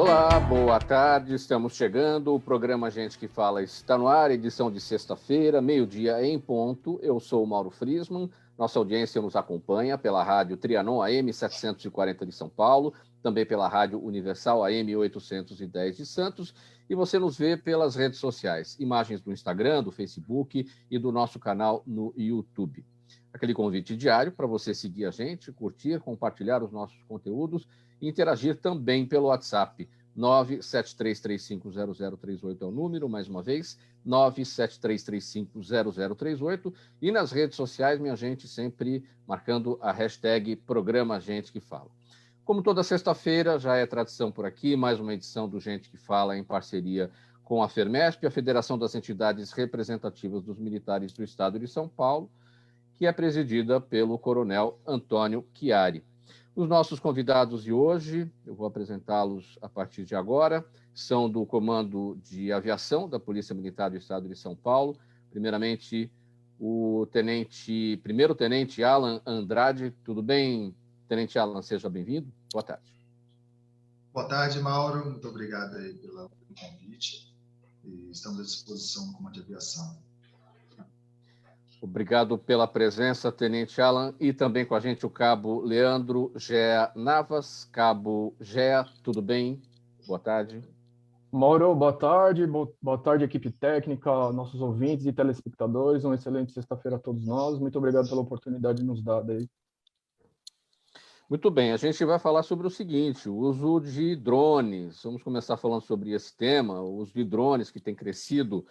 Olá, boa tarde, estamos chegando, o programa Gente que Fala está no ar, edição de sexta-feira, meio-dia em ponto. Eu sou o Mauro Friesman, nossa audiência nos acompanha pela rádio Trianon AM 740 de São Paulo, também pela rádio Universal AM 810 de Santos, e você nos vê pelas redes sociais, imagens do Instagram, do Facebook e do nosso canal no YouTube. Aquele convite diário para você seguir a gente, curtir, compartilhar os nossos conteúdos e interagir também pelo WhatsApp. 973350038 é o número, mais uma vez, 973350038. E nas redes sociais, minha gente, sempre marcando a hashtag Programa Gente que Fala. Como toda sexta-feira, já é tradição por aqui, mais uma edição do Gente que Fala em parceria com a FERMESP, a Federação das Entidades Representativas dos Militares do Estado de São Paulo, que é presidida pelo Coronel Antônio Chiari. Os nossos convidados de hoje, eu vou apresentá-los a partir de agora, são do Comando de Aviação da Polícia Militar do Estado de São Paulo. Primeiramente, o primeiro-tenente Alan Andrade. Tudo bem, Tenente Alan? Seja bem-vindo. Boa tarde. Boa tarde, Mauro. Muito obrigado aí pelo convite. E estamos à disposição no Comando de Aviação. Obrigado pela presença, Tenente Alan, e também com a gente o Cabo Leandro Gea Navas. Cabo Gea, tudo bem? Boa tarde. Mauro, boa tarde, equipe técnica, nossos ouvintes e telespectadores. Uma excelente sexta-feira a todos nós. Muito obrigado pela oportunidade nos dada aí. Muito bem, a gente vai falar sobre o seguinte, o uso de drones. Vamos começar falando sobre esse tema, o uso de drones que tem crescido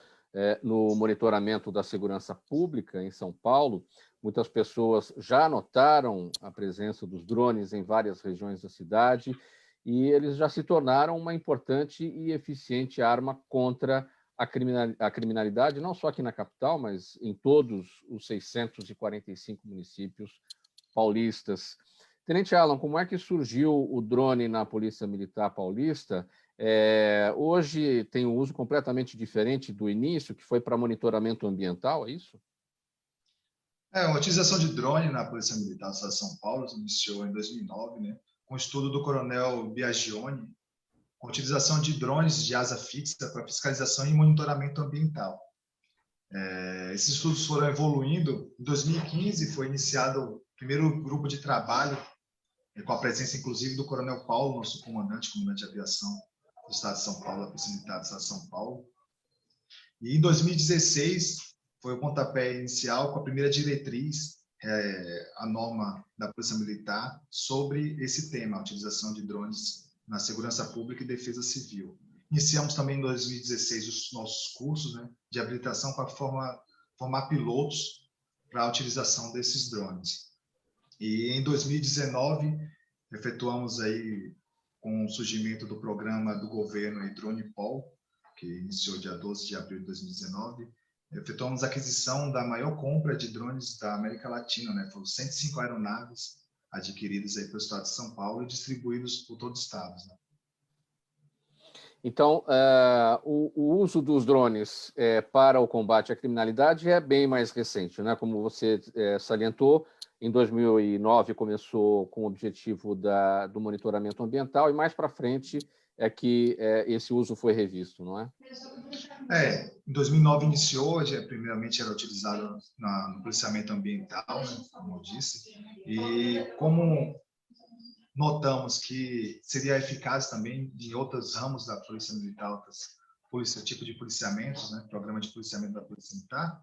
no monitoramento da segurança pública em São Paulo. Muitas pessoas já notaram a presença dos drones em várias regiões da cidade e eles já se tornaram uma importante e eficiente arma contra a criminalidade, não só aqui na capital, mas em todos os 645 municípios paulistas. Tenente Alan, como é que surgiu o drone na Polícia Militar Paulista? Hoje tem um uso completamente diferente do início, que foi para monitoramento ambiental, é isso? A utilização de drone na Polícia Militar do Estado de São Paulo iniciou em 2009, né, com o estudo do Coronel Biagioni, com a utilização de drones de asa fixa para fiscalização e monitoramento ambiental. Esses estudos foram evoluindo. Em 2015 foi iniciado o primeiro grupo de trabalho, com a presença, inclusive, do Coronel Paulo, nosso comandante de aviação do Estado de São Paulo, da Polícia Militar do Estado de São Paulo. E em 2016 foi o pontapé inicial com a primeira diretriz, a norma da Polícia Militar, sobre esse tema, a utilização de drones na segurança pública e defesa civil. Iniciamos também em 2016 os nossos cursos, né, de habilitação para formar pilotos para a utilização desses drones. E em 2019, efetuamos aí, com o surgimento do programa do governo DronePol, que iniciou dia 12 de abril de 2019, efetuamos a aquisição da maior compra de drones da América Latina, né? Foram 105 aeronaves adquiridas aí pelo Estado de São Paulo e distribuídos por todo o Estado, né? Então, o uso dos drones para o combate à criminalidade é bem mais recente, né? Como você salientou, em 2009 começou com o objetivo do monitoramento ambiental e mais para frente é que esse uso foi revisto, não é? Em 2009 iniciou, primeiramente era utilizado no policiamento ambiental, né, como eu disse, e como notamos que seria eficaz também em outros ramos da Polícia Militar, tipo de policiamentos, né, programa de policiamento da Polícia Militar,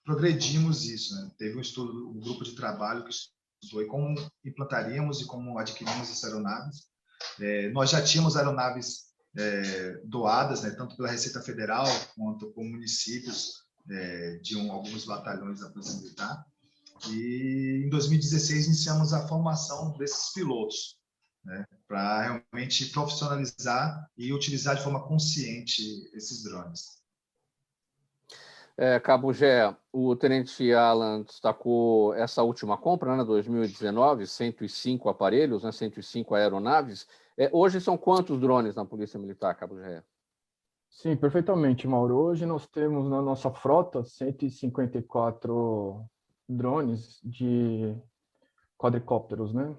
progredimos isso, né? Teve um estudo, um grupo de trabalho que estudou como implantaríamos e como adquirimos essas aeronaves. Nós já tínhamos aeronaves doadas, né, tanto pela Receita Federal quanto por municípios de alguns batalhões da Polícia Militar. E em 2016 iniciamos a formação desses pilotos, né, para realmente profissionalizar e utilizar de forma consciente esses drones. Cabo Gé, o Tenente Alan destacou essa última compra, né, 2019, 105 aparelhos, né, 105 aeronaves. Hoje são quantos drones na Polícia Militar, Cabo Gé? Sim, perfeitamente, Mauro. Hoje nós temos na nossa frota 154 drones de quadricópteros, né?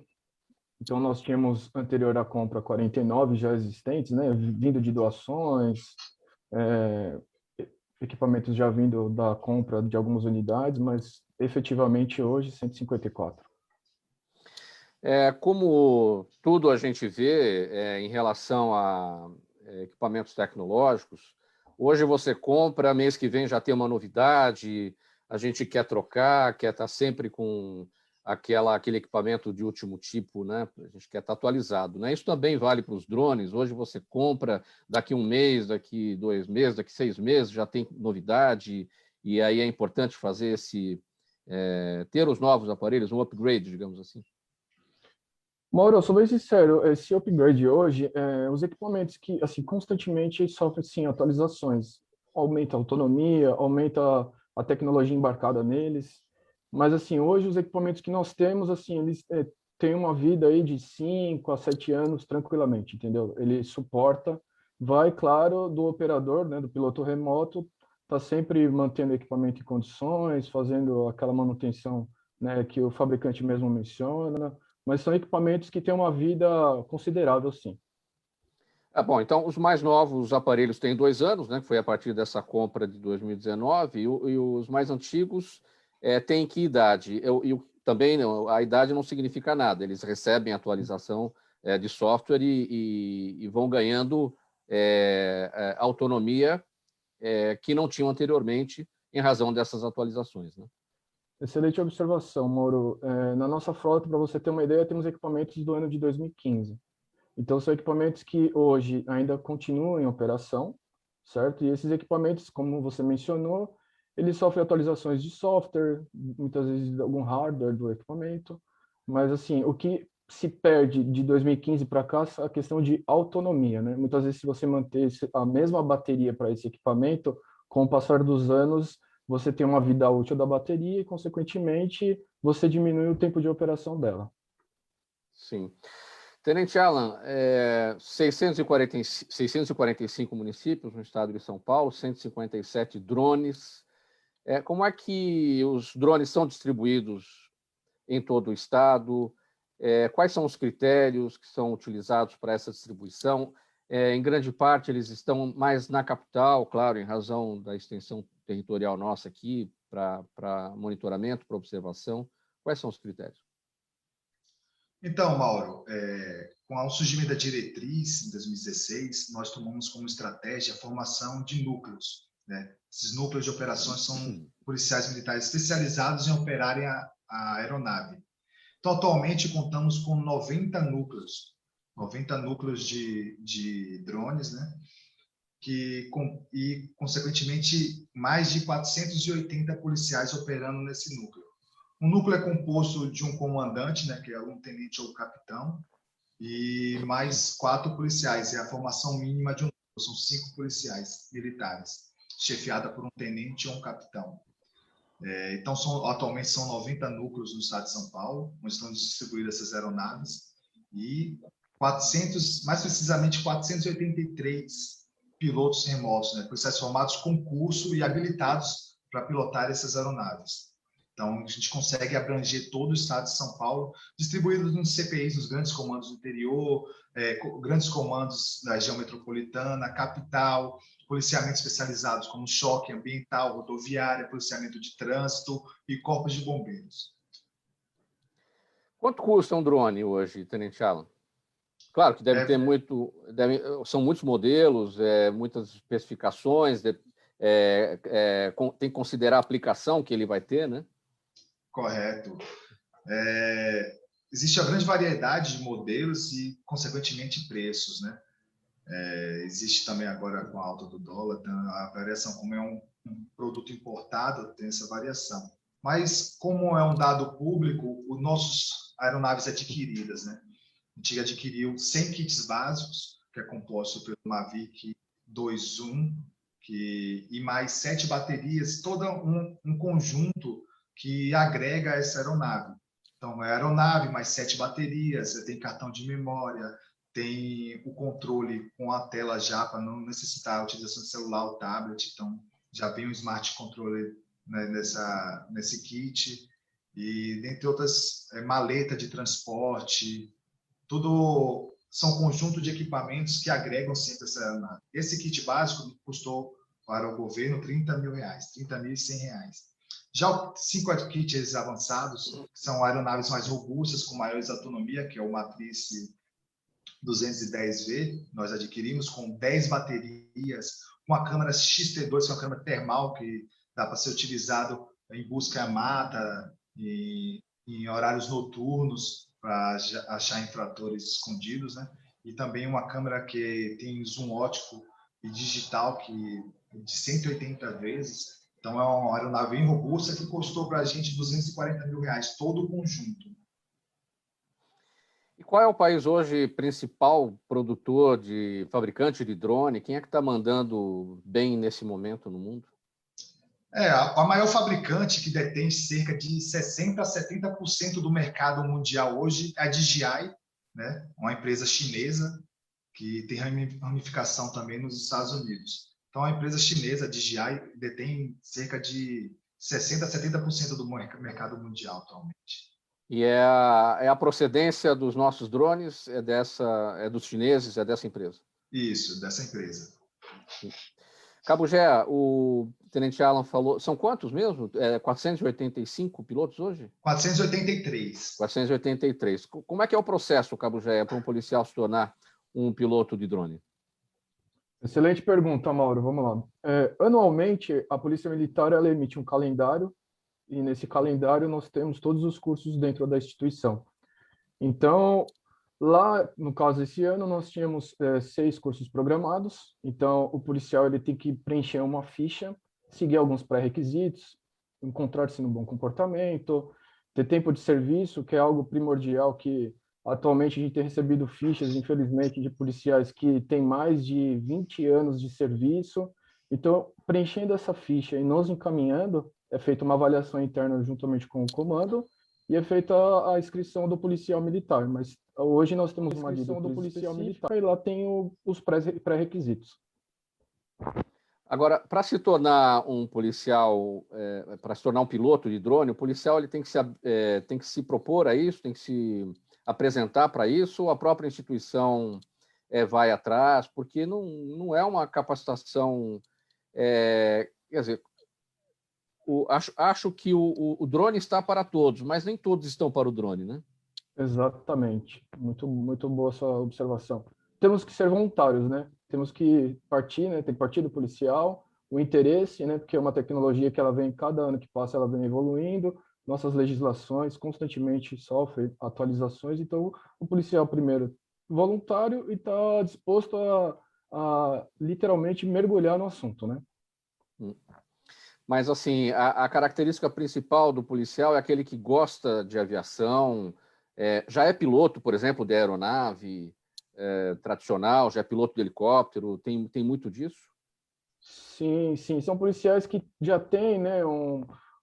Então, nós tínhamos, anterior à compra, 49 já existentes, né, vindo de doações, é, equipamentos já vindo da compra de algumas unidades, mas efetivamente hoje 154. Como tudo a gente vê em relação a equipamentos tecnológicos, hoje você compra, mês que vem já tem uma novidade, a gente quer trocar, quer estar sempre com aquele equipamento de último tipo, né? A gente quer estar atualizado, né? Isso também vale para os drones. Hoje você compra, daqui um mês, daqui 2 meses, daqui 6 meses já tem novidade, e aí é importante fazer ter os novos aparelhos, um upgrade, digamos assim. Mauro, eu sou bem sincero, esse upgrade hoje, os equipamentos que, assim, constantemente sofrem, sim, atualizações. Aumenta a autonomia, aumenta a tecnologia embarcada neles. Mas, assim, hoje os equipamentos que nós temos, assim, eles têm uma vida aí de 5 a 7 anos tranquilamente, entendeu? Ele suporta, vai, claro, do operador, né, do piloto remoto, tá sempre mantendo o equipamento em condições, fazendo aquela manutenção, né, que o fabricante mesmo menciona, mas são equipamentos que têm uma vida considerável, sim. Bom, então os mais novos aparelhos têm 2 anos, né? Que foi a partir dessa compra de 2019, e os mais antigos têm que idade? Também não, a idade não significa nada, eles recebem atualização de software e vão ganhando autonomia que não tinham anteriormente em razão dessas atualizações, né? Excelente observação, Mauro. Na nossa frota, para você ter uma ideia, temos equipamentos do ano de 2015. Então, são equipamentos que hoje ainda continuam em operação, certo? E esses equipamentos, como você mencionou, eles sofrem atualizações de software, muitas vezes de algum hardware do equipamento, mas, assim, o que se perde de 2015 para cá é a questão de autonomia, né? Muitas vezes, se você manter a mesma bateria para esse equipamento, com o passar dos anos, você tem uma vida útil da bateria e, consequentemente, você diminui o tempo de operação dela. Sim. Tenente Alan, 645 municípios no estado de São Paulo, 157 drones. Como é que os drones são distribuídos em todo o estado? Quais são os critérios que são utilizados para essa distribuição? Em grande parte, eles estão mais na capital, claro, em razão da extensão territorial nossa aqui, para monitoramento, para observação. Quais são os critérios? Então, Mauro, com o surgimento da diretriz em 2016, nós tomamos como estratégia a formação de núcleos, né? Esses núcleos de operações são policiais militares especializados em operarem a aeronave. Então, atualmente, contamos com 90 núcleos de drones, né? E, consequentemente, mais de 480 policiais operando nesse núcleo. O núcleo é composto de um comandante, né, que é um tenente ou capitão, e mais 4 policiais. É a formação mínima de um núcleo. São 5 policiais militares, chefiada por um tenente ou um capitão. Então, atualmente são 90 núcleos no estado de São Paulo, onde estão distribuídas essas aeronaves, e 400, mais precisamente 483 pilotos remotos, né, policiais formados com curso e habilitados para pilotar essas aeronaves. Então, a gente consegue abranger todo o estado de São Paulo, distribuídos nos CPIs, nos grandes comandos do interior, grandes comandos da região metropolitana, capital, policiamento especializados como choque ambiental, rodoviária, policiamento de trânsito e corpos de bombeiros. Quanto custa um drone hoje, Tenente Alan? Claro que deve ter são muitos modelos, muitas especificações, tem que considerar a aplicação que ele vai ter, né? Correto. Existe a grande variedade de modelos e, consequentemente, preços, né? Existe também agora com a alta do dólar, a variação, como é um produto importado, tem essa variação. Mas, como é um dado público, os nossos aeronaves adquiridas, né? A gente adquiriu 100 kits básicos, que é composto pelo Mavic 2.1, e mais 7 baterias, todo um conjunto que agrega essa aeronave. Então, é aeronave, mais 7 baterias, tem cartão de memória, tem o controle com a tela já, para não necessitar a utilização de celular ou tablet. Então, já vem um smart controller, né, nesse kit. E, dentre outras, maleta de transporte, tudo são um conjunto de equipamentos que agregam sempre essa aeronave. Esse kit básico custou para o governo R$30 mil, R$30.100. Já os 5 kits avançados são aeronaves mais robustas, com maiores autonomia, que é o Matrice 210V, nós adquirimos com 10 baterias, uma câmera XT2, que é uma câmera termal que dá para ser utilizado em busca à mata, em horários noturnos, para achar infratores escondidos, né? E também uma câmera que tem zoom óptico e digital de 180 vezes. Então, é uma aeronave bem robusta que custou para a gente R$240 mil, todo o conjunto. E qual é o país hoje principal produtor fabricante de drone? Quem é que está mandando bem nesse momento no mundo? A maior fabricante, que detém cerca de 60% a 70% do mercado mundial hoje, é a DJI, né? Uma empresa chinesa que tem ramificação também nos Estados Unidos. Então, a empresa chinesa, a DJI, detém cerca de 60% a 70% do mercado mundial atualmente. E é a procedência dos nossos drones? É dos chineses? É dessa empresa? Isso, dessa empresa. Cabo Gé, o Tenente Alan falou, são quantos mesmo? 485 pilotos hoje? 483. 483. Como é que é o processo, Cabo Gé, para um policial se tornar um piloto de drone? Excelente pergunta, Mauro. Vamos lá. Anualmente, a Polícia Militar ela emite um calendário e nesse calendário nós temos todos os cursos dentro da instituição. Então, lá, no caso, esse ano, nós tínhamos 6 cursos programados. Então, o policial ele tem que preencher uma ficha, seguir alguns pré-requisitos, encontrar-se no bom comportamento, ter tempo de serviço, que é algo primordial que atualmente a gente tem recebido fichas, infelizmente, de policiais que têm mais de 20 anos de serviço. Então, preenchendo essa ficha e nos encaminhando, é feita uma avaliação interna juntamente com o comando e é feita a inscrição do policial militar. Mas hoje nós temos uma inscrição do policial militar e lá tem os pré-requisitos. Agora, para se tornar um policial, para se tornar um piloto de drone, o policial ele tem que se propor a isso, tem que se apresentar para isso, ou a própria instituição vai atrás, porque não é uma capacitação. Quer dizer, acho que o drone está para todos, mas nem todos estão para o drone, né? Exatamente. Muito, muito boa essa observação. Temos que ser voluntários, né? Temos que partir, né? Tem que partir do policial, o interesse, né? Porque é uma tecnologia que ela vem, cada ano que passa, ela vem evoluindo, nossas legislações constantemente sofrem atualizações, então o policial, primeiro, voluntário e está disposto a literalmente mergulhar no assunto, né? Mas, assim, a característica principal do policial é aquele que gosta de aviação, já é piloto, por exemplo, de aeronave tradicional, já é piloto de helicóptero, tem muito disso? Sim, sim, são policiais que já têm, né,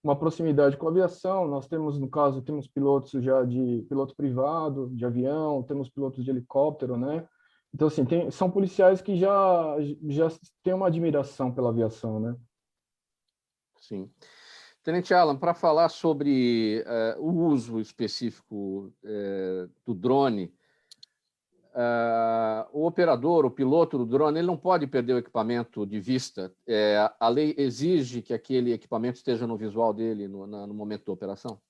uma proximidade com a aviação. Nós temos, no caso, temos pilotos já de piloto privado, de avião, temos pilotos de helicóptero, né? Então, assim, são policiais que já têm uma admiração pela aviação, né? Sim. Tenente Alan, para falar sobre o uso específico do drone, o operador, o piloto do drone, ele não pode perder o equipamento de vista. A lei exige que aquele equipamento esteja no visual dele no momento da operação?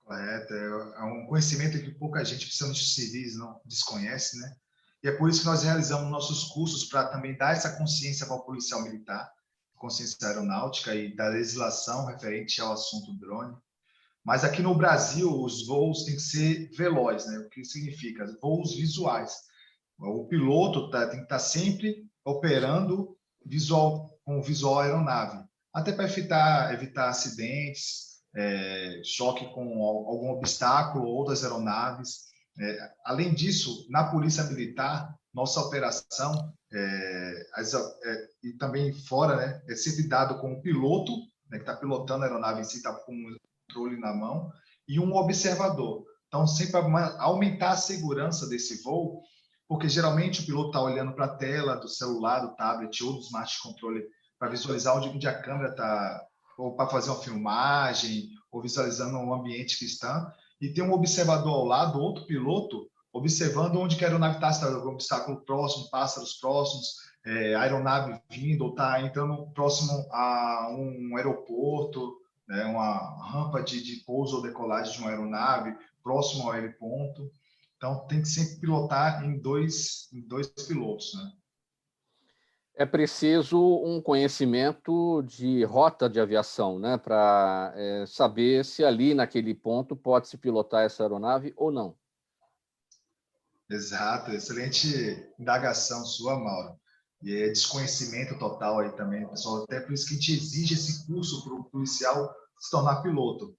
Correto. É um conhecimento que pouca gente, principalmente os civis, não desconhece, né? E é por isso que nós realizamos nossos cursos para também dar essa consciência para o policial militar, consciência aeronáutica e da legislação referente ao assunto drone. Mas aqui no Brasil, os voos têm que ser velozes, né? O que significa? Voos visuais. O piloto tem que estar sempre operando com o visual aeronave, até para evitar acidentes, choque com algum obstáculo ou outras aeronaves. Além disso, na Polícia Militar, nossa operação, e também fora, né, é sempre dado com o piloto, né, que está pilotando a aeronave em si, está com o controle na mão, e um observador. Então, sempre aumentar a segurança desse voo, porque geralmente o piloto está olhando para a tela do celular, do tablet ou do smart controle para visualizar onde a câmera está, ou para fazer uma filmagem, ou visualizando o ambiente que está. E tem um observador ao lado, outro piloto, observando onde que a aeronave está, se está algum obstáculo próximo, pássaros próximos, aeronave vindo ou está entrando próximo a um aeroporto, né, uma rampa de pouso ou decolagem de uma aeronave, próximo ao heliponto. Então, tem que sempre pilotar em dois pilotos, né? É preciso um conhecimento de rota de aviação, né, para saber se ali naquele ponto pode-se pilotar essa aeronave ou não. Exato, excelente indagação sua, Mauro. E é desconhecimento total aí também, pessoal. Até por isso que a gente exige esse curso para o policial se tornar piloto.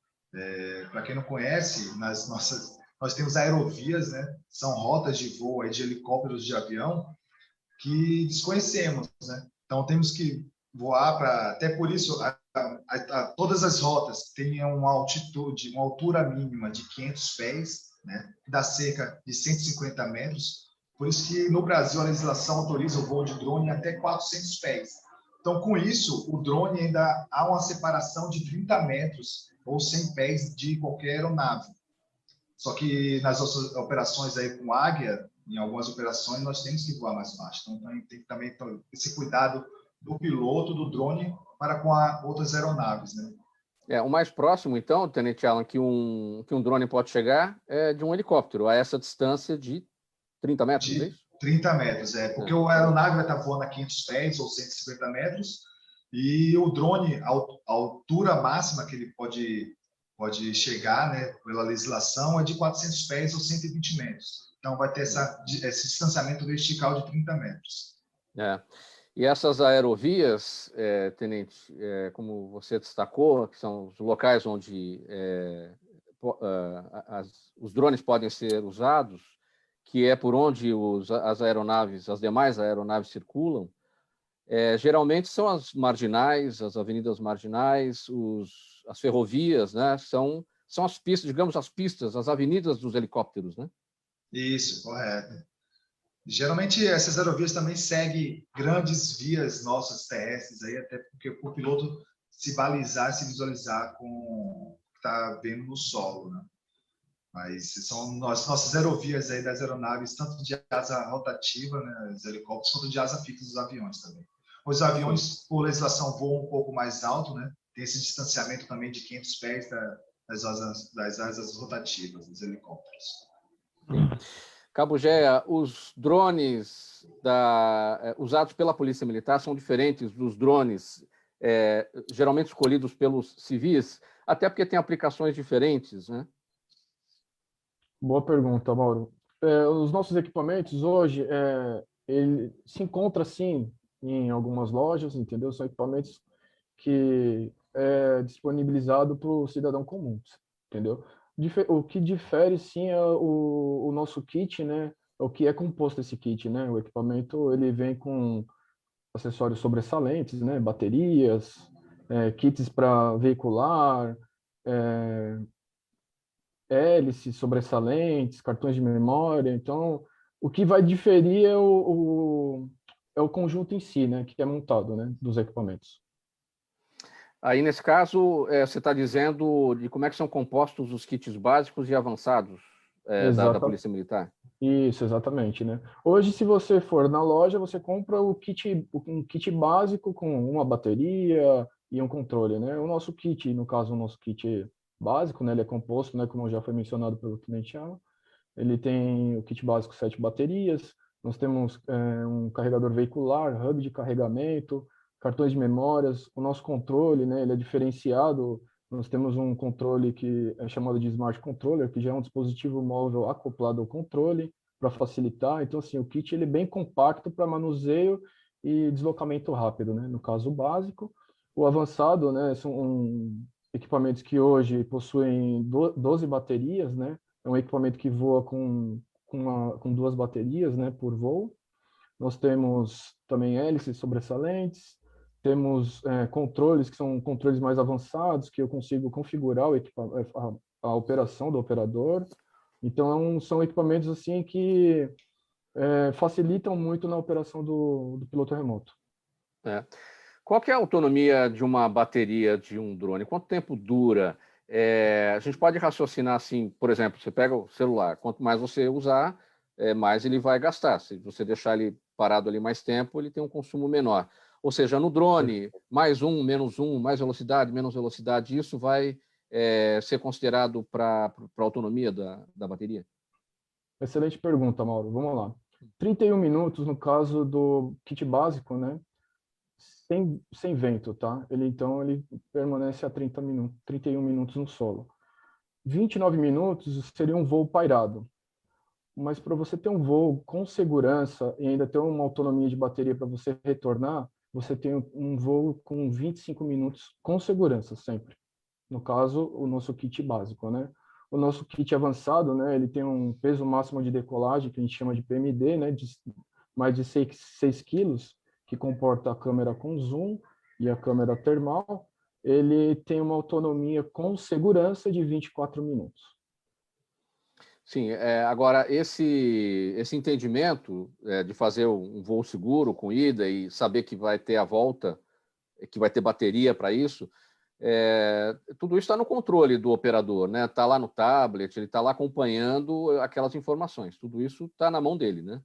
Para quem não conhece, nós temos aerovias, né? São rotas de voo aí de helicópteros, de avião, que desconhecemos, né? Então temos que voar para, até por isso, todas as rotas têm uma altitude, uma altura mínima de 500 pés, né? Que dá cerca de 150 metros. Por isso que no Brasil a legislação autoriza o voo de drone até 400 pés. Então, com isso, o drone ainda há uma separação de 30 metros ou 100 pés de qualquer aeronave. Só que nas nossas operações aí com Águia, em algumas operações, nós temos que voar mais baixo. Então, tem também esse cuidado do piloto do drone para com outras aeronaves, né? O mais próximo, então, Tenente Alan, que um drone pode chegar é de um helicóptero, a essa distância de 30 metros, é De isso? 30 metros, porque a aeronave vai estar voando a 500 pés ou 150 metros, e o drone, a altura máxima que ele pode chegar, né, pela legislação, é de 400 pés ou 120 metros. Então, vai ter esse distanciamento vertical de 30 metros. E essas aerovias, Tenente, como você destacou, que são os locais onde os drones podem ser usados, que é por onde as demais aeronaves circulam, geralmente são as marginais, as avenidas marginais, as ferrovias, né? São as pistas, digamos, as avenidas dos helicópteros, né? Isso, correto. Geralmente essas aerovias também seguem grandes vias nossas terrestres aí, até porque o piloto se balizar, se visualizar com o que está vendo no solo, né? Mas são nossas aerovias aí das aeronaves, tanto de asa rotativa, né, os helicópteros, quanto de asa fixa dos aviões também. Os aviões, por legislação, voam um pouco mais alto, né? Tem esse distanciamento também de 500 pés das asas rotativas dos helicópteros. Cabo Gea, os drones usados pela Polícia Militar são diferentes dos drones geralmente escolhidos pelos civis, até porque tem aplicações diferentes, né? Boa pergunta, Mauro. Os nossos equipamentos hoje, ele se encontra sim em algumas lojas, entendeu? São equipamentos que é disponibilizado para o cidadão comum, entendeu? O que difere sim é o nosso kit, né? O que é composto esse kit, né? O equipamento ele vem com acessórios sobressalentes, né? Baterias, kits para veicular, hélices sobressalentes, cartões de memória. Então, o que vai diferir é o conjunto em si, né? Que é montado, né? Dos equipamentos. Aí, nesse caso, você está dizendo de como é que são compostos os kits básicos e avançados da Polícia Militar? Isso, exatamente, né? Hoje, se você for na loja, você compra um kit básico com uma bateria e um controle, né? O nosso kit, no caso, o nosso kit básico, né? Ele é composto, né? Como já foi mencionado pelo Tenente Alan. Ele tem o kit básico 7 baterias. Nós temos um carregador veicular, hub de carregamento, cartões de memórias. O nosso controle, né? Ele é diferenciado. Nós temos um controle que é chamado de Smart Controller, que já é um dispositivo móvel acoplado ao controle para facilitar. Então, assim, o kit ele é bem compacto para manuseio e deslocamento rápido, né? No caso básico. O avançado, né? São equipamentos que hoje possuem 12 baterias, né? É um equipamento que voa com 2 baterias, né, por voo. Nós temos também hélices sobressalentes, temos controles que são controles mais avançados, que eu consigo configurar a operação do operador. Então, são equipamentos assim que facilitam muito na operação do piloto remoto. Qual que é a autonomia de uma bateria de um drone? Quanto tempo dura? a gente pode raciocinar assim, por exemplo, você pega o celular, quanto mais você usar, mais ele vai gastar. Se você deixar ele parado ali mais tempo, ele tem um consumo menor. Ou seja, no drone, mais um, menos um, mais velocidade, menos velocidade, isso vai ser considerado para a autonomia da bateria? Excelente pergunta, Mauro. Vamos lá. 31 minutos no caso do kit básico, né? Sem vento, tá? Então, ele permanece a 31 minutos no solo. 29 minutos seria um voo pairado. Mas para você ter um voo com segurança e ainda ter uma autonomia de bateria para você retornar, você tem um voo com 25 minutos com segurança sempre. No caso, o nosso kit básico, né? O nosso kit avançado, né? Ele tem um peso máximo de decolagem, que a gente chama de PMD, né? De mais de 6 quilos, que comporta a câmera com zoom e a câmera termal. Ele tem uma autonomia com segurança de 24 minutos. Sim, agora esse entendimento de fazer um voo seguro com ida e saber que vai ter a volta, que vai ter bateria para isso, tudo isso está no controle do operador, né? Está lá no tablet, ele está lá acompanhando aquelas informações. Tudo isso está na mão dele, né?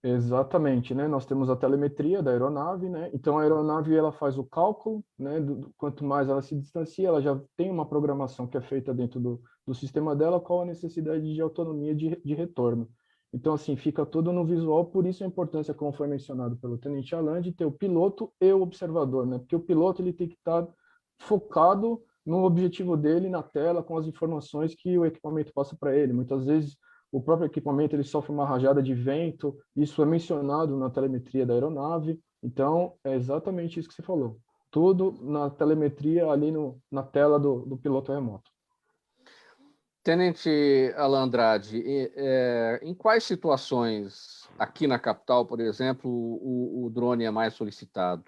Exatamente, né? Nós temos a telemetria da aeronave, né? Então a aeronave ela faz o cálculo, né? Quanto mais ela se distancia, ela já tem uma programação que é feita dentro do sistema dela, qual a necessidade de autonomia de retorno. Então assim fica tudo no visual, por isso a importância, como foi mencionado pelo Tenente Alan, de ter o piloto e o observador, né? Porque o piloto ele tem que estar focado no objetivo dele na tela, com as informações que o equipamento passa para ele. Muitas vezes o próprio equipamento ele sofre uma rajada de vento, isso é mencionado na telemetria da aeronave, então é exatamente isso que você falou. Tudo na telemetria ali na tela do piloto remoto. Tenente Alan Andrade, em quais situações aqui na capital, por exemplo, o drone é mais solicitado?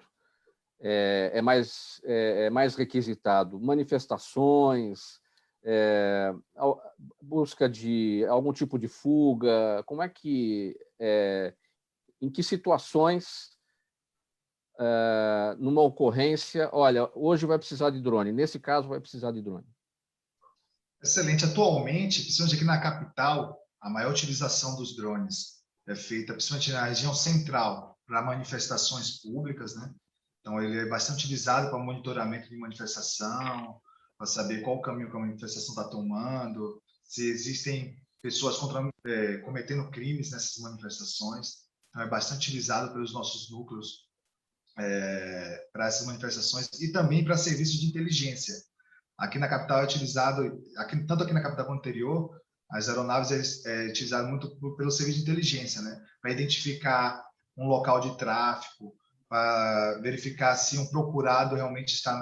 É mais requisitado? Manifestações, busca de algum tipo de fuga? Como é que, em que situações, numa ocorrência, olha, hoje vai precisar de drone, nesse caso vai precisar de drone? Excelente. Atualmente, principalmente aqui na capital, a maior utilização dos drones é feita principalmente na região central para manifestações públicas, né? Então, ele é bastante utilizado para monitoramento de manifestação, para saber qual o caminho que a manifestação está tomando, se existem pessoas cometendo crimes nessas manifestações. Então, é bastante utilizado pelos nossos núcleos para essas manifestações e também para serviços de inteligência. Aqui na capital é utilizado, tanto aqui na capital quanto no interior, as aeronaves é utilizado muito pelo serviço de inteligência, né? Para identificar um local de tráfego, para verificar se um procurado realmente está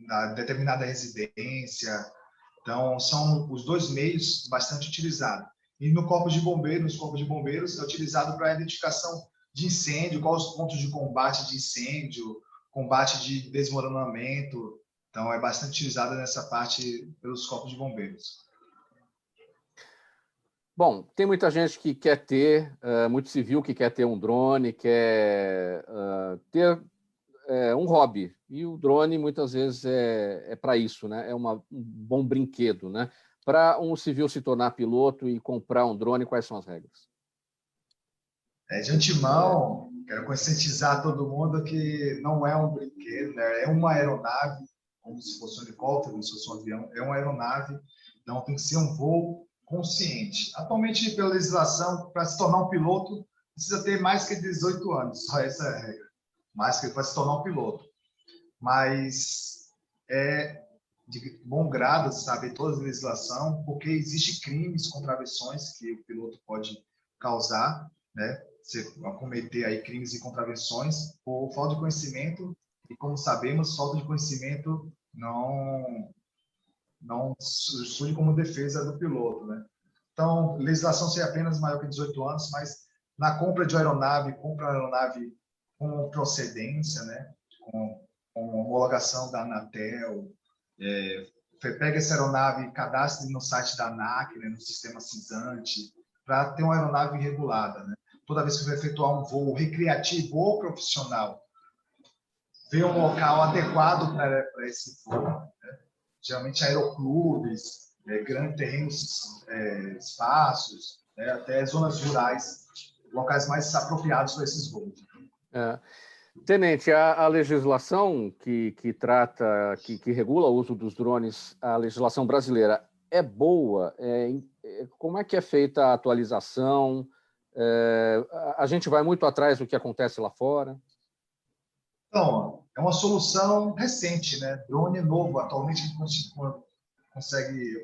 na determinada residência. Então, são os dois meios bastante utilizados. E no Corpo de Bombeiros, os Corpos de Bombeiros é utilizado para a identificação de incêndio, quais os pontos de combate de incêndio, combate de desmoronamento. Então, é bastante utilizada nessa parte pelos Corpos de Bombeiros. Bom, tem muita gente que quer ter, muito civil que quer ter um drone, quer ter um hobby. E o drone, muitas vezes, é para isso, né? É um bom brinquedo, né? Para um civil se tornar piloto e comprar um drone, quais são as regras? De antemão, quero conscientizar todo mundo que não é um brinquedo, né? É uma aeronave, como se fosse um helicóptero, como se fosse um avião, é uma aeronave, então tem que ser um voo consciente. Atualmente, pela legislação, para se tornar um piloto, precisa ter mais que 18 anos, só essa é a regra, mais que para se tornar um piloto. Mas é de bom grado saber toda a legislação, porque existe crimes, contravenções que o piloto pode causar, né? Você cometer aí crimes e contravenções por falta de conhecimento, e como sabemos, falta de conhecimento não surge como defesa do piloto, né? Então, legislação seria apenas maior que 18 anos, mas na compra de aeronave, compra uma aeronave com procedência, né? Com homologação da Anatel, pega essa aeronave e cadastre no site da ANAC, né? No sistema CISANTE, para ter uma aeronave regulada, né? Toda vez que você vai efetuar um voo recreativo ou profissional, ver um local adequado para esse voo, né? geralmente aeroclubes, grandes terrenos, espaços, até zonas rurais, locais mais apropriados para esses voos. Tenente, a legislação que trata, que regula o uso dos drones, a legislação brasileira é boa? Como é que é feita a atualização? A gente vai muito atrás do que acontece lá fora? Então, é uma solução recente, né? Drone novo. Atualmente a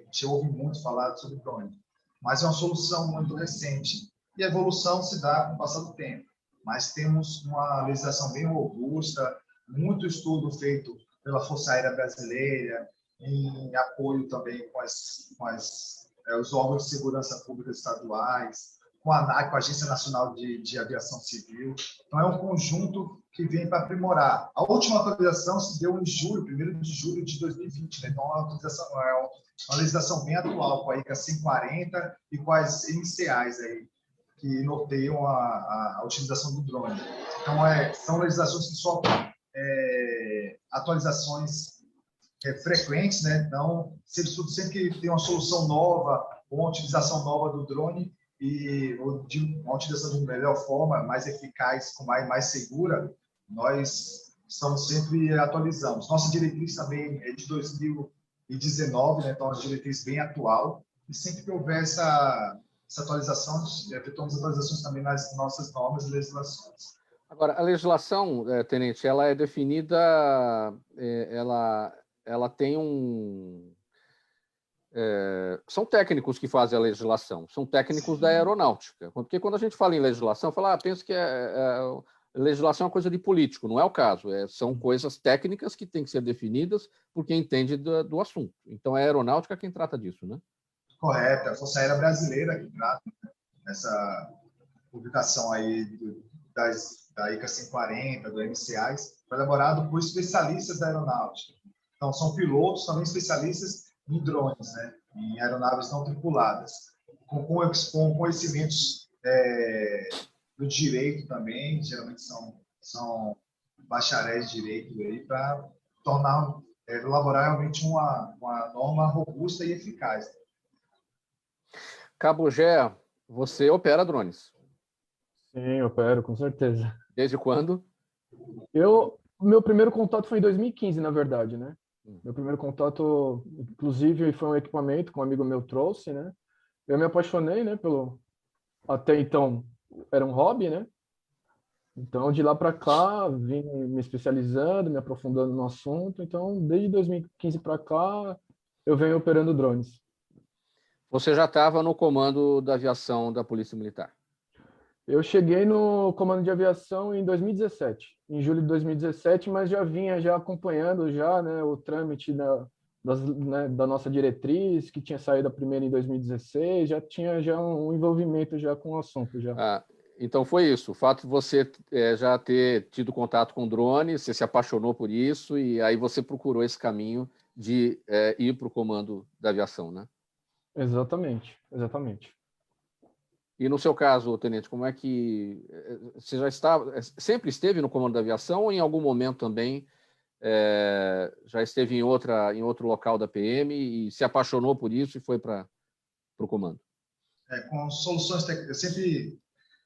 gente ouve muito falar sobre drone, mas é uma solução muito recente. E a evolução se dá com o passar do tempo. Mas temos uma legislação bem robusta, muito estudo feito pela Força Aérea Brasileira, em apoio também com os órgãos de segurança pública estaduais, com a ANAC, com a Agência Nacional de Aviação Civil. Então, é um conjunto que vem para aprimorar. A última atualização se deu em julho, 1º de julho de 2020. Né? Então, é uma legislação bem atual, com a ICA 140 e com as iniciais aí, que norteiam a utilização do drone. Então, são legislações que sofrem atualizações frequentes, né? Então, sempre que tem uma solução nova, ou uma utilização nova do drone, ou de uma utilização de uma melhor forma, mais eficaz, mais segura, nós estamos sempre atualizando. Nossa diretriz também é de 2019, né? Então, é uma diretriz bem atual, e sempre que houver essa atualização, efetuamos atualizações também nas nossas normas e legislações. Agora, a legislação, Tenente, ela é definida, ela tem são técnicos que fazem a legislação, são técnicos da aeronáutica. Porque quando a gente fala em legislação, pensa que legislação é uma coisa de político, não é o caso. São coisas técnicas que têm que ser definidas por quem entende do assunto. Então, é a aeronáutica quem trata disso, né? Correto, a Força Aérea Brasileira que trata essa publicação aí da ICA 140, do MCAs, foi elaborado por especialistas da aeronáutica. Então, são pilotos também especialistas em drones, né? Em aeronaves não tripuladas, com conhecimentos do direito também, geralmente são bacharéis de direito aí, para elaborar realmente uma norma robusta e eficaz. Cabo Gé, você opera drones? Sim, opero, com certeza. Desde quando? Meu primeiro contato foi em 2015, na verdade, né? Meu primeiro contato, inclusive, foi um equipamento que um amigo meu trouxe, né? Eu me apaixonei, né? Até então, era um hobby, né? Então, de lá para cá, vim me especializando, me aprofundando no assunto. Então, desde 2015 para cá, eu venho operando drones. Você já estava no comando da aviação da Polícia Militar? Eu cheguei no comando de aviação em 2017, em julho de 2017, mas já vinha acompanhando né, o trâmite da nossa diretriz, que tinha saído a primeira em 2016, já tinha um envolvimento com o assunto. Então foi isso, o fato de você já ter tido contato com drone, você se apaixonou por isso e aí você procurou esse caminho de ir para o comando da aviação, né? Exatamente. E no seu caso, Tenente, como é que você sempre esteve no comando da aviação ou em algum momento também já esteve em outro local da PM e se apaixonou por isso e foi para o comando? Com soluções técnicas,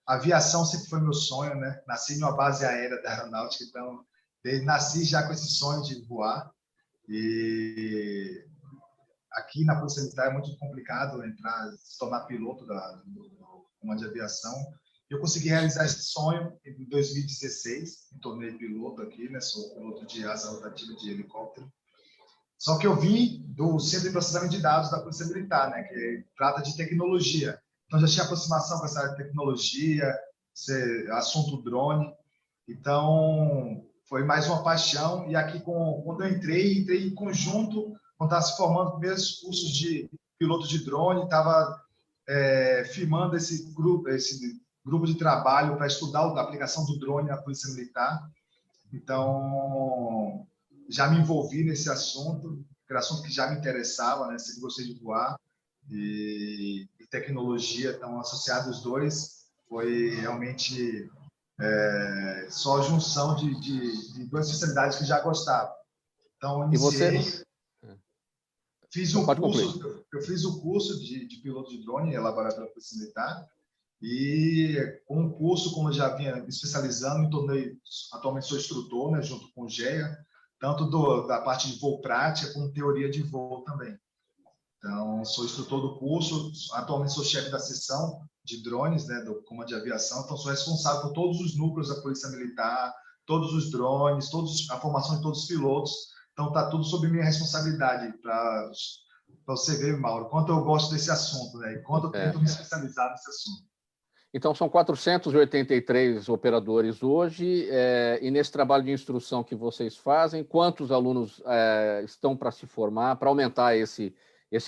a aviação sempre foi meu sonho, né? Nasci em uma base aérea da aeronáutica, então nasci já com esse sonho de voar. E aqui na Polícia Militar é muito complicado se tornar piloto do comando de aviação. Eu consegui realizar esse sonho em 2016, me tornei piloto aqui, né? Sou piloto de asa rotativa de helicóptero. Só que eu vim do Centro de Processamento de Dados da Polícia Militar, né? Que trata de tecnologia. Então, já tinha aproximação com essa área de tecnologia, assunto drone. Então, foi mais uma paixão. E aqui, quando eu entrei em conjunto, quando estava se formando os primeiros cursos de piloto de drone, estava firmando esse grupo de trabalho para estudar a aplicação do drone na Polícia Militar. Então, já me envolvi nesse assunto, que era um assunto que já me interessava, né? Sempre gostei de voar. E tecnologia, então, associados os dois, foi realmente só a junção de duas especialidades que já gostava. Então, iniciei... fiz um curso, eu fiz o curso de piloto de drone elaborado pela Polícia Militar, e com o curso, como eu já vinha me especializando, atualmente sou instrutor, né, junto com o GEA, tanto da parte de voo prática como teoria de voo também. Então, sou instrutor do curso, atualmente sou chefe da seção de drones, né, do Comando de Aviação, então sou responsável por todos os núcleos da Polícia Militar, todos os drones, a formação de todos os pilotos, então está tudo sob minha responsabilidade, para você ver, Mauro, quanto eu gosto desse assunto, né, e quanto eu tento me especializar nesse assunto. Então, são 483 operadores hoje, e nesse trabalho de instrução que vocês fazem, quantos alunos estão para se formar, para aumentar esse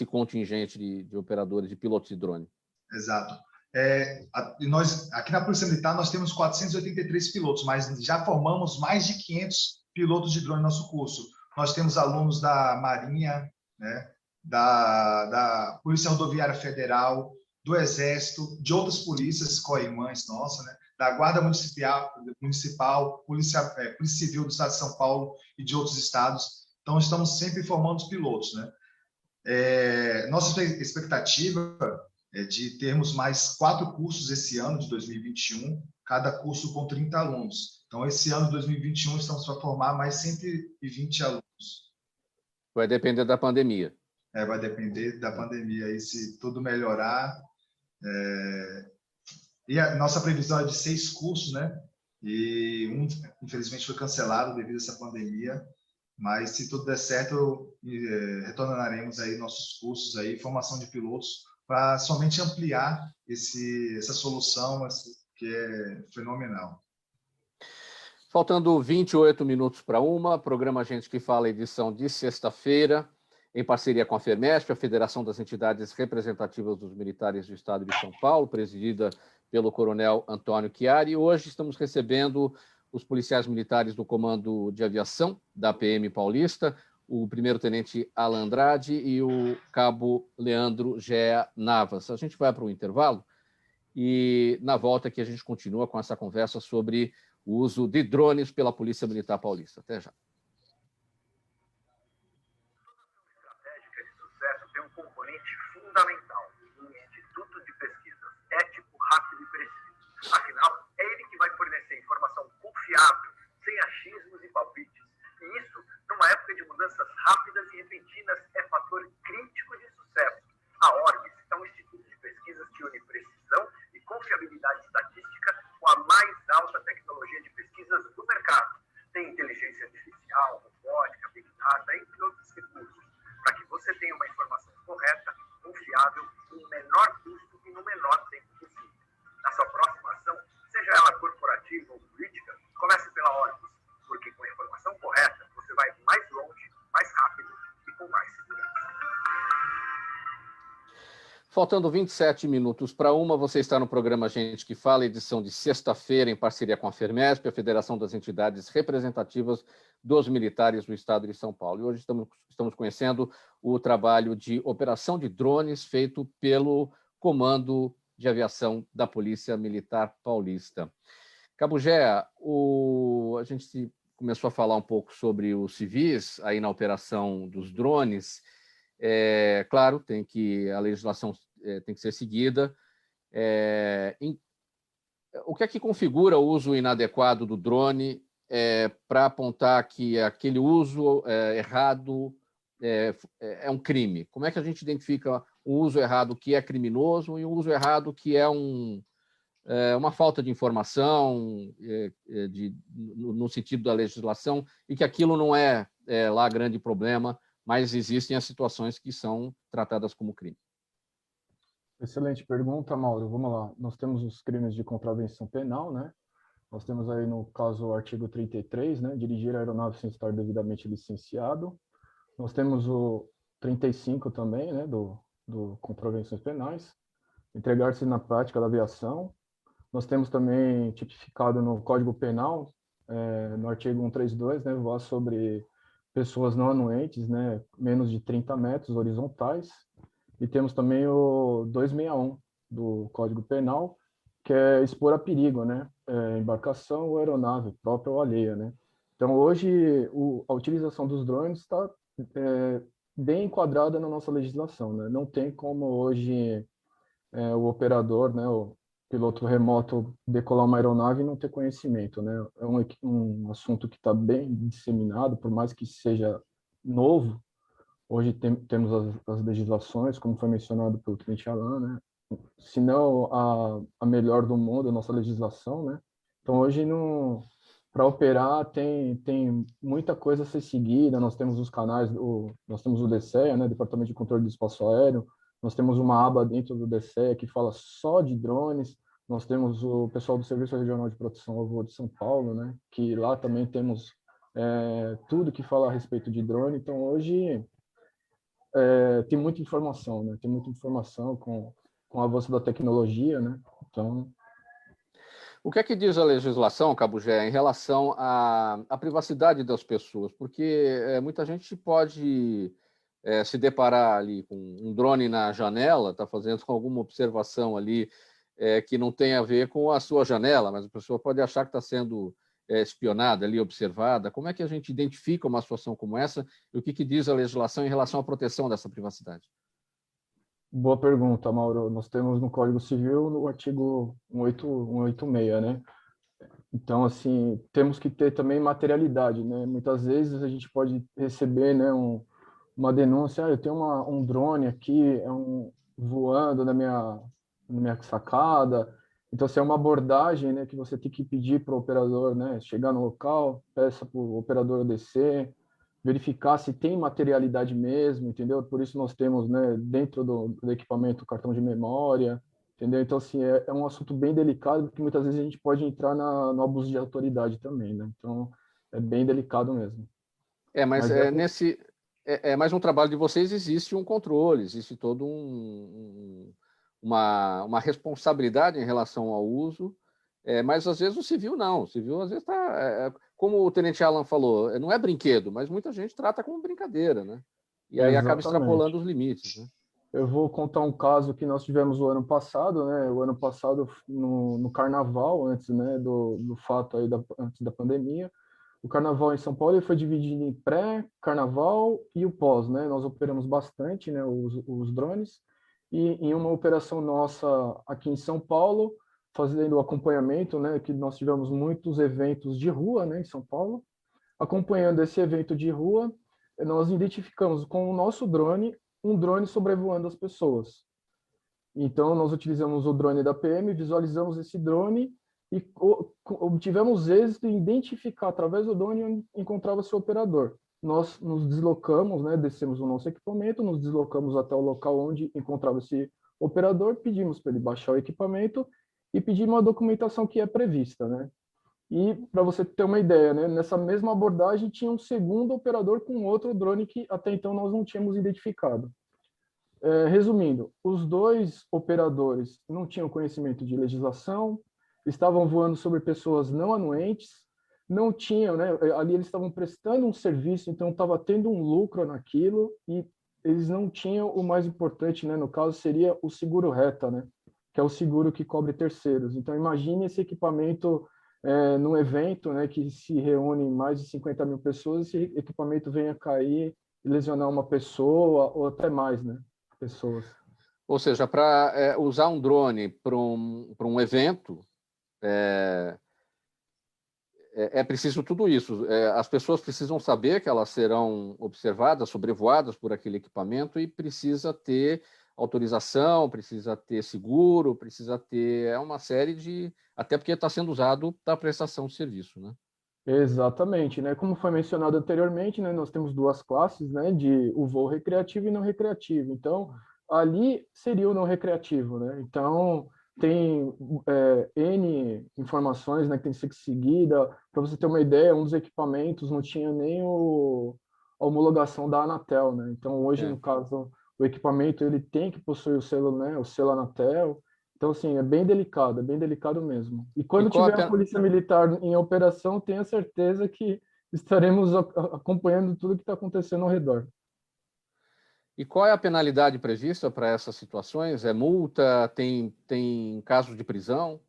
contingente de operadores, de pilotos de drone? Exato. Nós, aqui na Polícia Militar, nós temos 483 pilotos, mas já formamos mais de 500 pilotos de drone no nosso curso. Nós temos alunos da Marinha, né, da Polícia Rodoviária Federal, do Exército, de outras polícias co-irmãs nossa, né, da Guarda Municipal, Polícia Civil do Estado de São Paulo e de outros estados. Então, estamos sempre formando os pilotos, né? Nossa expectativa é de termos mais 4 cursos esse ano de 2021, cada curso com 30 alunos. Então, esse ano de 2021, estamos para formar mais 120 alunos. Vai depender da pandemia. Vai depender da pandemia. Aí, se tudo melhorar... E a nossa previsão é de 6 cursos, né? E infelizmente, foi cancelado devido a essa pandemia. Mas, se tudo der certo, retornaremos aí nossos cursos aí, formação de pilotos, para somente ampliar essa solução que é fenomenal. Faltando 28 minutos para programa Gente que Fala, edição de sexta-feira, em parceria com a FERMESP, a Federação das Entidades Representativas dos Militares do Estado de São Paulo, presidida pelo coronel Antônio Chiari. Hoje estamos recebendo os policiais militares do Comando de Aviação da PM Paulista, o primeiro-tenente Alan Andrade e o cabo Leandro Gea Navas. A gente vai para o intervalo e, na volta, aqui a gente continua com essa conversa sobre o uso de drones pela Polícia Militar Paulista. Até já. Estratégica de sucesso tem um componente fundamental: um instituto de pesquisas ético, rápido e preciso. Afinal, é ele que vai fornecer informação confiável, sem achismos e palpites. E isso, numa época de mudanças rápidas e repentinas, é fator crítico de sucesso. A Orbis é um instituto de pesquisas que une precisão e confiabilidade estatística com a mais alta tecnologia de pesquisas do mercado. Tem inteligência artificial, robótica, big data, entre outros recursos, para que você tenha uma informação correta, confiável, com o menor custo e no menor tempo possível. Na sua próxima ação, seja ela corporativa ou política, comece pela Orbis, porque com a informação correta, você vai mais longe, mais rápido e com mais segurança. Faltando 27 minutos para você está no programa Gente que Fala, edição de sexta-feira, em parceria com a FERMESP, a Federação das Entidades Representativas dos Militares do Estado de São Paulo. E hoje estamos conhecendo o trabalho de operação de drones feito pelo Comando de Aviação da Polícia Militar Paulista. Cabo Gea, a gente começou a falar um pouco sobre os civis aí na operação dos drones. Claro, a legislação tem que ser seguida. O que é que configura o uso inadequado do drone para apontar que aquele uso errado é um crime? Como é que a gente identifica um uso errado que é criminoso e um uso errado que é uma falta de informação no sentido da legislação e que aquilo não é lá grande problema, mas existem as situações que são tratadas como crime? Excelente pergunta, Mauro. Vamos lá. Nós temos os crimes de contravenção penal, né? Nós temos aí, no caso, o artigo 33, né? Dirigir a aeronave sem estar devidamente licenciado. Nós temos o 35 também, né? Do contravenções penais. Entregar-se na prática da aviação. Nós temos também tipificado no Código Penal, no artigo 132, né? Voar sobre pessoas não anuentes, né? Menos de 30 metros horizontais. E temos também o 261 do Código Penal, que é expor a perigo, né? Embarcação ou aeronave, própria ou alheia, né? Então, hoje, a utilização dos drones está bem enquadrada na nossa legislação, né? Não tem como hoje o operador, né, o piloto remoto decolar uma aeronave e não ter conhecimento, né? É um assunto que está bem disseminado, por mais que seja novo. Hoje temos as legislações, como foi mencionado pelo Tenente Alan, né? Se não a melhor do mundo, a nossa legislação, né? Então, hoje, para operar, tem muita coisa a ser seguida. Nós temos os canais, nós temos o DCEA, né? Departamento de Controle do Espaço Aéreo. Nós temos uma aba dentro do DCEA que fala só de drones. Nós temos o pessoal do Serviço Regional de Proteção ao Voo de São Paulo, né? Que lá também temos tudo que fala a respeito de drone. Então, hoje, tem muita informação, né? Tem muita informação com o avanço da tecnologia, né? Então, O que é que diz a legislação, Cabo Gé, em relação à privacidade das pessoas? Porque muita gente pode se deparar ali com um drone na janela, está fazendo alguma observação ali que não tem a ver com a sua janela, mas a pessoa pode achar que está sendo espionada ali, observada. Como é que a gente identifica uma situação como essa e o que diz a legislação em relação à proteção dessa privacidade? boa pergunta, Mauro. Nós temos no Código Civil, no artigo 186, né? Então, assim, temos que ter também materialidade, né? Muitas vezes a gente pode receber, né, uma denúncia, eu tenho um drone aqui, voando na minha sacada. Então, assim, é uma abordagem, né, que você tem que pedir para o operador, né, chegar no local, peça para o operador descer, verificar se tem materialidade mesmo, entendeu? Por isso nós temos, né, dentro do equipamento, cartão de memória, entendeu? Então, assim, é um assunto bem delicado, porque muitas vezes a gente pode entrar no abuso de autoridade também, né? Então, é bem delicado mesmo. Mas Mas mais um trabalho de vocês, existe um controle, existe todo uma responsabilidade em relação ao uso, mas às vezes o civil não. O civil às vezes está, como o Tenente Alan falou, não é brinquedo, mas muita gente trata como brincadeira, né? E aí acaba exatamente. extrapolando os limites, né? Eu vou contar um caso que nós tivemos o ano passado, né? O ano passado, no Carnaval, antes, né, do fato aí antes da pandemia. O Carnaval em São Paulo ele foi dividido em pré-Carnaval e o pós, né? Nós operamos bastante, né, os drones. E em uma operação nossa aqui em São Paulo, fazendo o acompanhamento, né, que nós tivemos muitos eventos de rua, né, em São Paulo. Acompanhando esse evento de rua, nós identificamos com o nosso drone um drone sobrevoando as pessoas. Então, nós utilizamos o drone da PM, visualizamos esse drone e obtivemos êxito em identificar através do drone onde encontrava-se o operador. Nós nos deslocamos, né, descemos o nosso equipamento, nos deslocamos até o local onde encontrava-se o operador, pedimos para ele baixar o equipamento e pedimos a documentação que é prevista, né? E, para você ter uma ideia, né, nessa mesma abordagem tinha um segundo operador com outro drone que até então nós não tínhamos identificado. Resumindo, os dois operadores não tinham conhecimento de legislação, estavam voando sobre pessoas não anuentes, não tinham, né, ali eles estavam prestando um serviço, então estava tendo um lucro naquilo e eles não tinham o mais importante, né, no caso seria o seguro reta, né, que é o seguro que cobre terceiros. Então imagine esse equipamento num evento, né, que se reúne mais de 50 mil pessoas, esse equipamento venha cair e lesionar uma pessoa ou até mais, né, pessoas. Ou seja, para usar um drone para um evento, é preciso tudo isso. As pessoas precisam saber que elas serão observadas, sobrevoadas por aquele equipamento e precisa ter autorização, precisa ter seguro, precisa ter uma série de... Até porque está sendo usado para prestação de serviço, né? Exatamente, né? Como foi mencionado anteriormente, né, nós temos duas classes, né, de o voo recreativo e não recreativo. Então, ali seria o não recreativo, né? Então, tem N informações, né, que tem que ser seguida. Para você ter uma ideia, um dos equipamentos não tinha nem a homologação da Anatel, né? Então, hoje, no caso, o equipamento ele tem que possuir o selo, né, o selo Anatel. Então, assim, é bem delicado mesmo. E E quando qual tiver a Polícia Militar em operação, tenha certeza que estaremos acompanhando tudo que está acontecendo ao redor. E qual é a penalidade prevista para essas situações? É multa? Tem caso de prisão?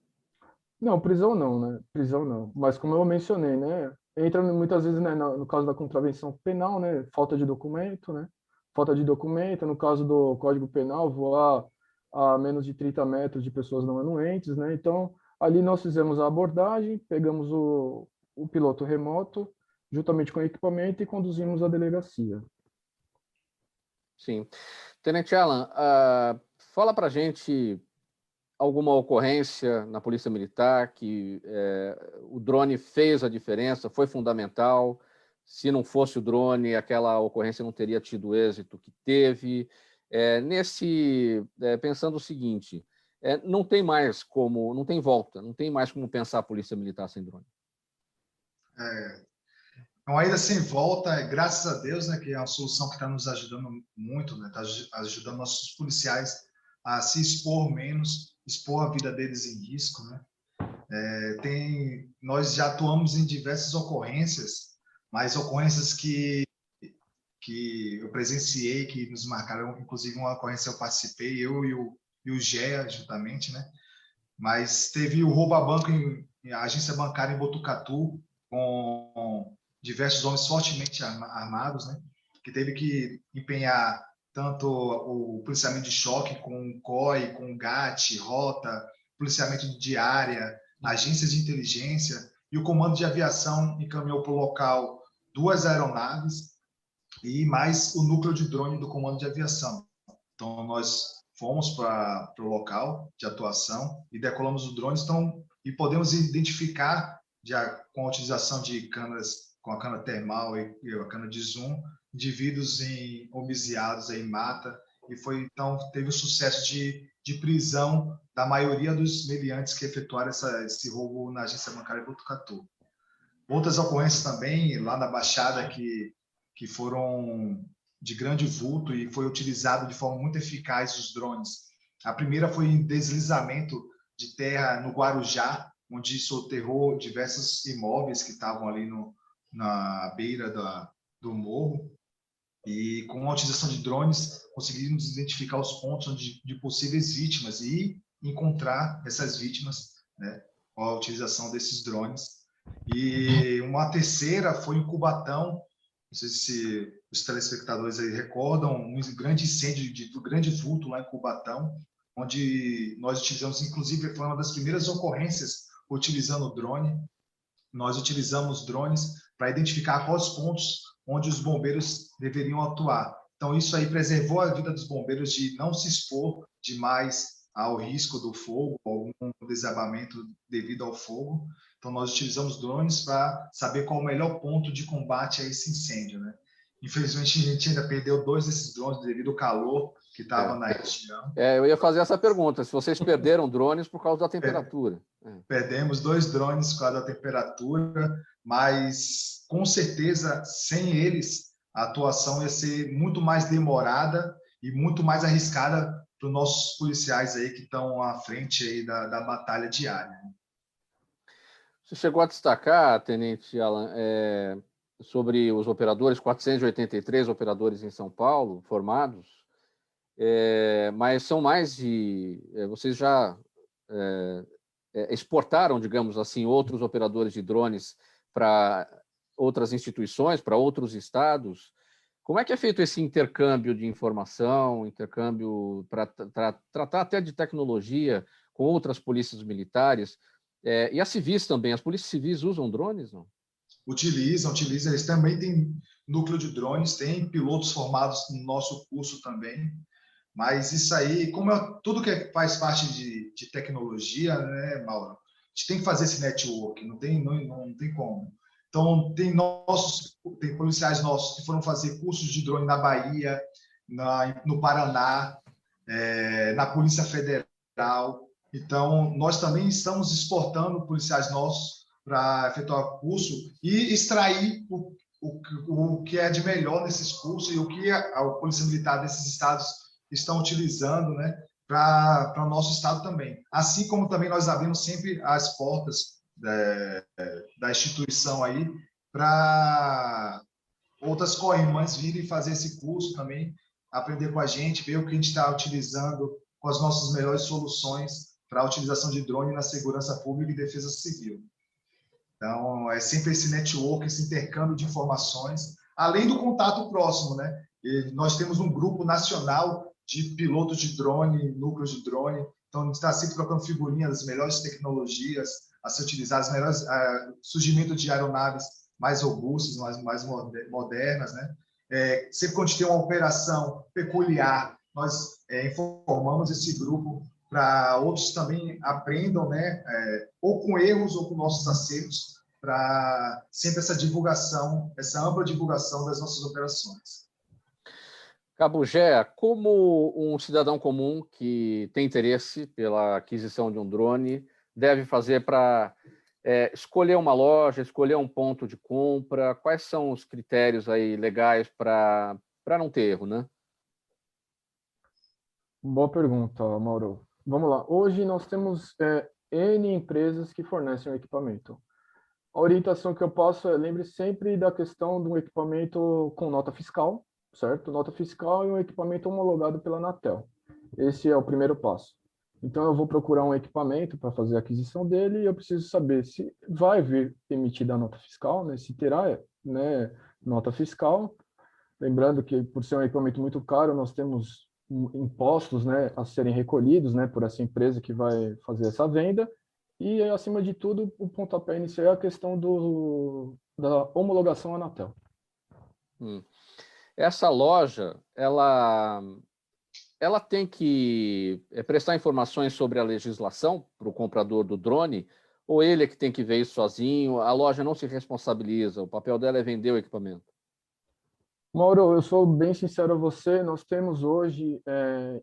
Não, prisão não, né? Prisão não. Mas como eu mencionei, né? Entra muitas vezes, né, no caso da contravenção penal, né? Falta de documento, né? falta de documento, no caso do Código Penal, voar a menos de 30 metros de pessoas não anuentes, né? Então, ali nós fizemos a abordagem, pegamos o piloto remoto, juntamente com o equipamento, e conduzimos à delegacia. Sim. Tenente Alan, fala para a gente alguma ocorrência na Polícia Militar que o drone fez a diferença, foi fundamental. Se não fosse o drone, aquela ocorrência não teria tido o êxito que teve. Pensando o seguinte, não tem mais como, não tem volta, não tem mais como pensar a Polícia Militar sem drone. Então, ainda sem volta, graças a Deus, né, que é uma solução que está nos ajudando muito, né, está ajudando nossos policiais a se expor menos, expor a vida deles em risco, né? Nós já atuamos em diversas ocorrências, mas ocorrências que eu presenciei, que nos marcaram, inclusive uma ocorrência eu participei, eu e o GEA juntamente, né? Mas teve o roubo a banco em agência bancária em Botucatu, com diversos homens fortemente armados, né? Que teve que empenhar tanto o policiamento de choque com COI, com GAT, rota, policiamento de área, agências de inteligência, e o comando de aviação encaminhou para o local 2 aeronaves e mais o núcleo de drone do comando de aviação. Então, nós fomos para o local de atuação e decolamos os drones, e podemos identificar, com a utilização de câmeras, com a câmera termal e a câmera de zoom, indivíduos homiziados em mata, e então teve o sucesso de prisão da maioria dos meliantes que efetuaram esse roubo na agência bancária Botucatu. Outras ocorrências também lá na Baixada que foram de grande vulto e foi utilizado de forma muito eficaz os drones. A primeira foi em deslizamento de terra no Guarujá, onde soterrou diversos imóveis que estavam ali na beira do morro, e com a utilização de drones conseguimos identificar os pontos de possíveis vítimas e encontrar essas vítimas, né, com a utilização desses drones. E uma terceira foi em Cubatão, não sei se os telespectadores aí recordam, um grande incêndio de grande vulto lá em Cubatão, onde nós utilizamos, inclusive foi uma das primeiras ocorrências utilizando o drone. Nós utilizamos drones para identificar quais pontos onde os bombeiros deveriam atuar. Então, isso aí preservou a vida dos bombeiros de não se expor demais ao risco do fogo, algum desabamento devido ao fogo. Então, nós utilizamos drones para saber qual o melhor ponto de combate a esse incêndio, né? Infelizmente, a gente ainda perdeu 2 desses drones devido ao calor que estava na região. Eu ia fazer essa pergunta, se vocês perderam drones por causa da temperatura. Perdemos 2 drones por causa da temperatura, mas com certeza, sem eles, a atuação ia ser muito mais demorada e muito mais arriscada para os nossos policiais aí que estão à frente aí da batalha diária. Você chegou a destacar, Tenente Alan, sobre os operadores, 483 operadores em São Paulo, formados, mas são mais de... Vocês já exportaram, digamos assim, outros operadores de drones para outras instituições, para outros estados. Como é que é feito esse intercâmbio de informação, intercâmbio para tratar até de tecnologia com outras polícias militares? E as civis também, as polícias civis usam drones, não? Utilizam, eles também têm núcleo de drones, tem pilotos formados no nosso curso também, mas isso aí, como tudo que faz parte de tecnologia, né, Mauro, a gente tem que fazer esse network, não tem como. Então, tem policiais nossos que foram fazer cursos de drone na Bahia, no Paraná, na Polícia Federal. Então, nós também estamos exportando policiais nossos para efetuar curso e extrair o que é de melhor nesses cursos e o que a Polícia Militar desses estados estão utilizando, né, para o nosso estado também. Assim como também nós abrimos sempre as portas da instituição aí para outras co-irmãs virem fazer esse curso também, aprender com a gente, ver o que a gente está utilizando com as nossas melhores soluções para a utilização de drone na segurança pública e defesa civil. Então, é sempre esse network, esse intercâmbio de informações, além do contato próximo, né? E nós temos um grupo nacional de pilotos de drone, núcleos de drone. Então, a gente está sempre trocando figurinhas das melhores tecnologias a ser utilizadas, melhores surgimento de aeronaves mais robustas, mais modernas, né? Sempre quando a gente tem uma operação peculiar, nós informamos esse grupo para outros também aprendam, né? Ou com erros ou com nossos acertos, para sempre essa divulgação, essa ampla divulgação das nossas operações. Kabujé, como um cidadão comum que tem interesse pela aquisição de um drone deve fazer para escolher uma loja, escolher um ponto de compra? Quais são os critérios aí legais para não ter erro, né? Boa pergunta, Mauro. Vamos lá. Hoje nós temos N empresas que fornecem o equipamento. A orientação que eu passo lembre sempre da questão do equipamento com nota fiscal, certo? Nota fiscal e um equipamento homologado pela Anatel. Esse é o primeiro passo. Então, eu vou procurar um equipamento para fazer a aquisição dele e eu preciso saber se vai vir emitida a nota fiscal, né? Se terá, né, nota fiscal. Lembrando que, por ser um equipamento muito caro, nós temos impostos, né, a serem recolhidos, né, por essa empresa que vai fazer essa venda. E, acima de tudo, o pontapé inicial é a questão da homologação Anatel. Essa loja, ela tem que prestar informações sobre a legislação para o comprador do drone, ou ele é que tem que ver isso sozinho? A loja não se responsabiliza, o papel dela é vender o equipamento? Mauro, eu sou bem sincero a você, nós temos hoje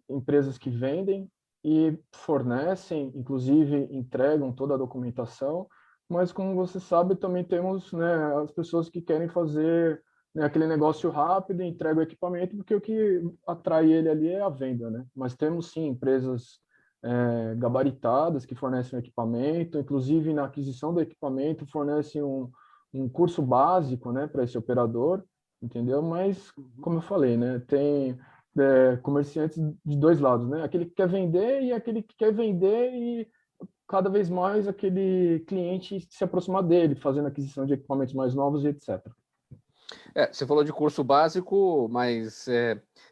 empresas que vendem e fornecem, inclusive entregam toda a documentação, mas como você sabe, também temos, né, as pessoas que querem fazer, né, aquele negócio rápido, entrega o equipamento, porque o que atrai ele ali é a venda, né? Mas temos sim empresas gabaritadas que fornecem o equipamento, inclusive na aquisição do equipamento fornecem um curso básico, né, para esse operador, entendeu? Mas, como eu falei, né, tem comerciantes de dois lados, né? Aquele que quer vender e aquele que quer vender e cada vez mais aquele cliente se aproximar dele, fazendo aquisição de equipamentos mais novos e etc. Você falou de curso básico, mas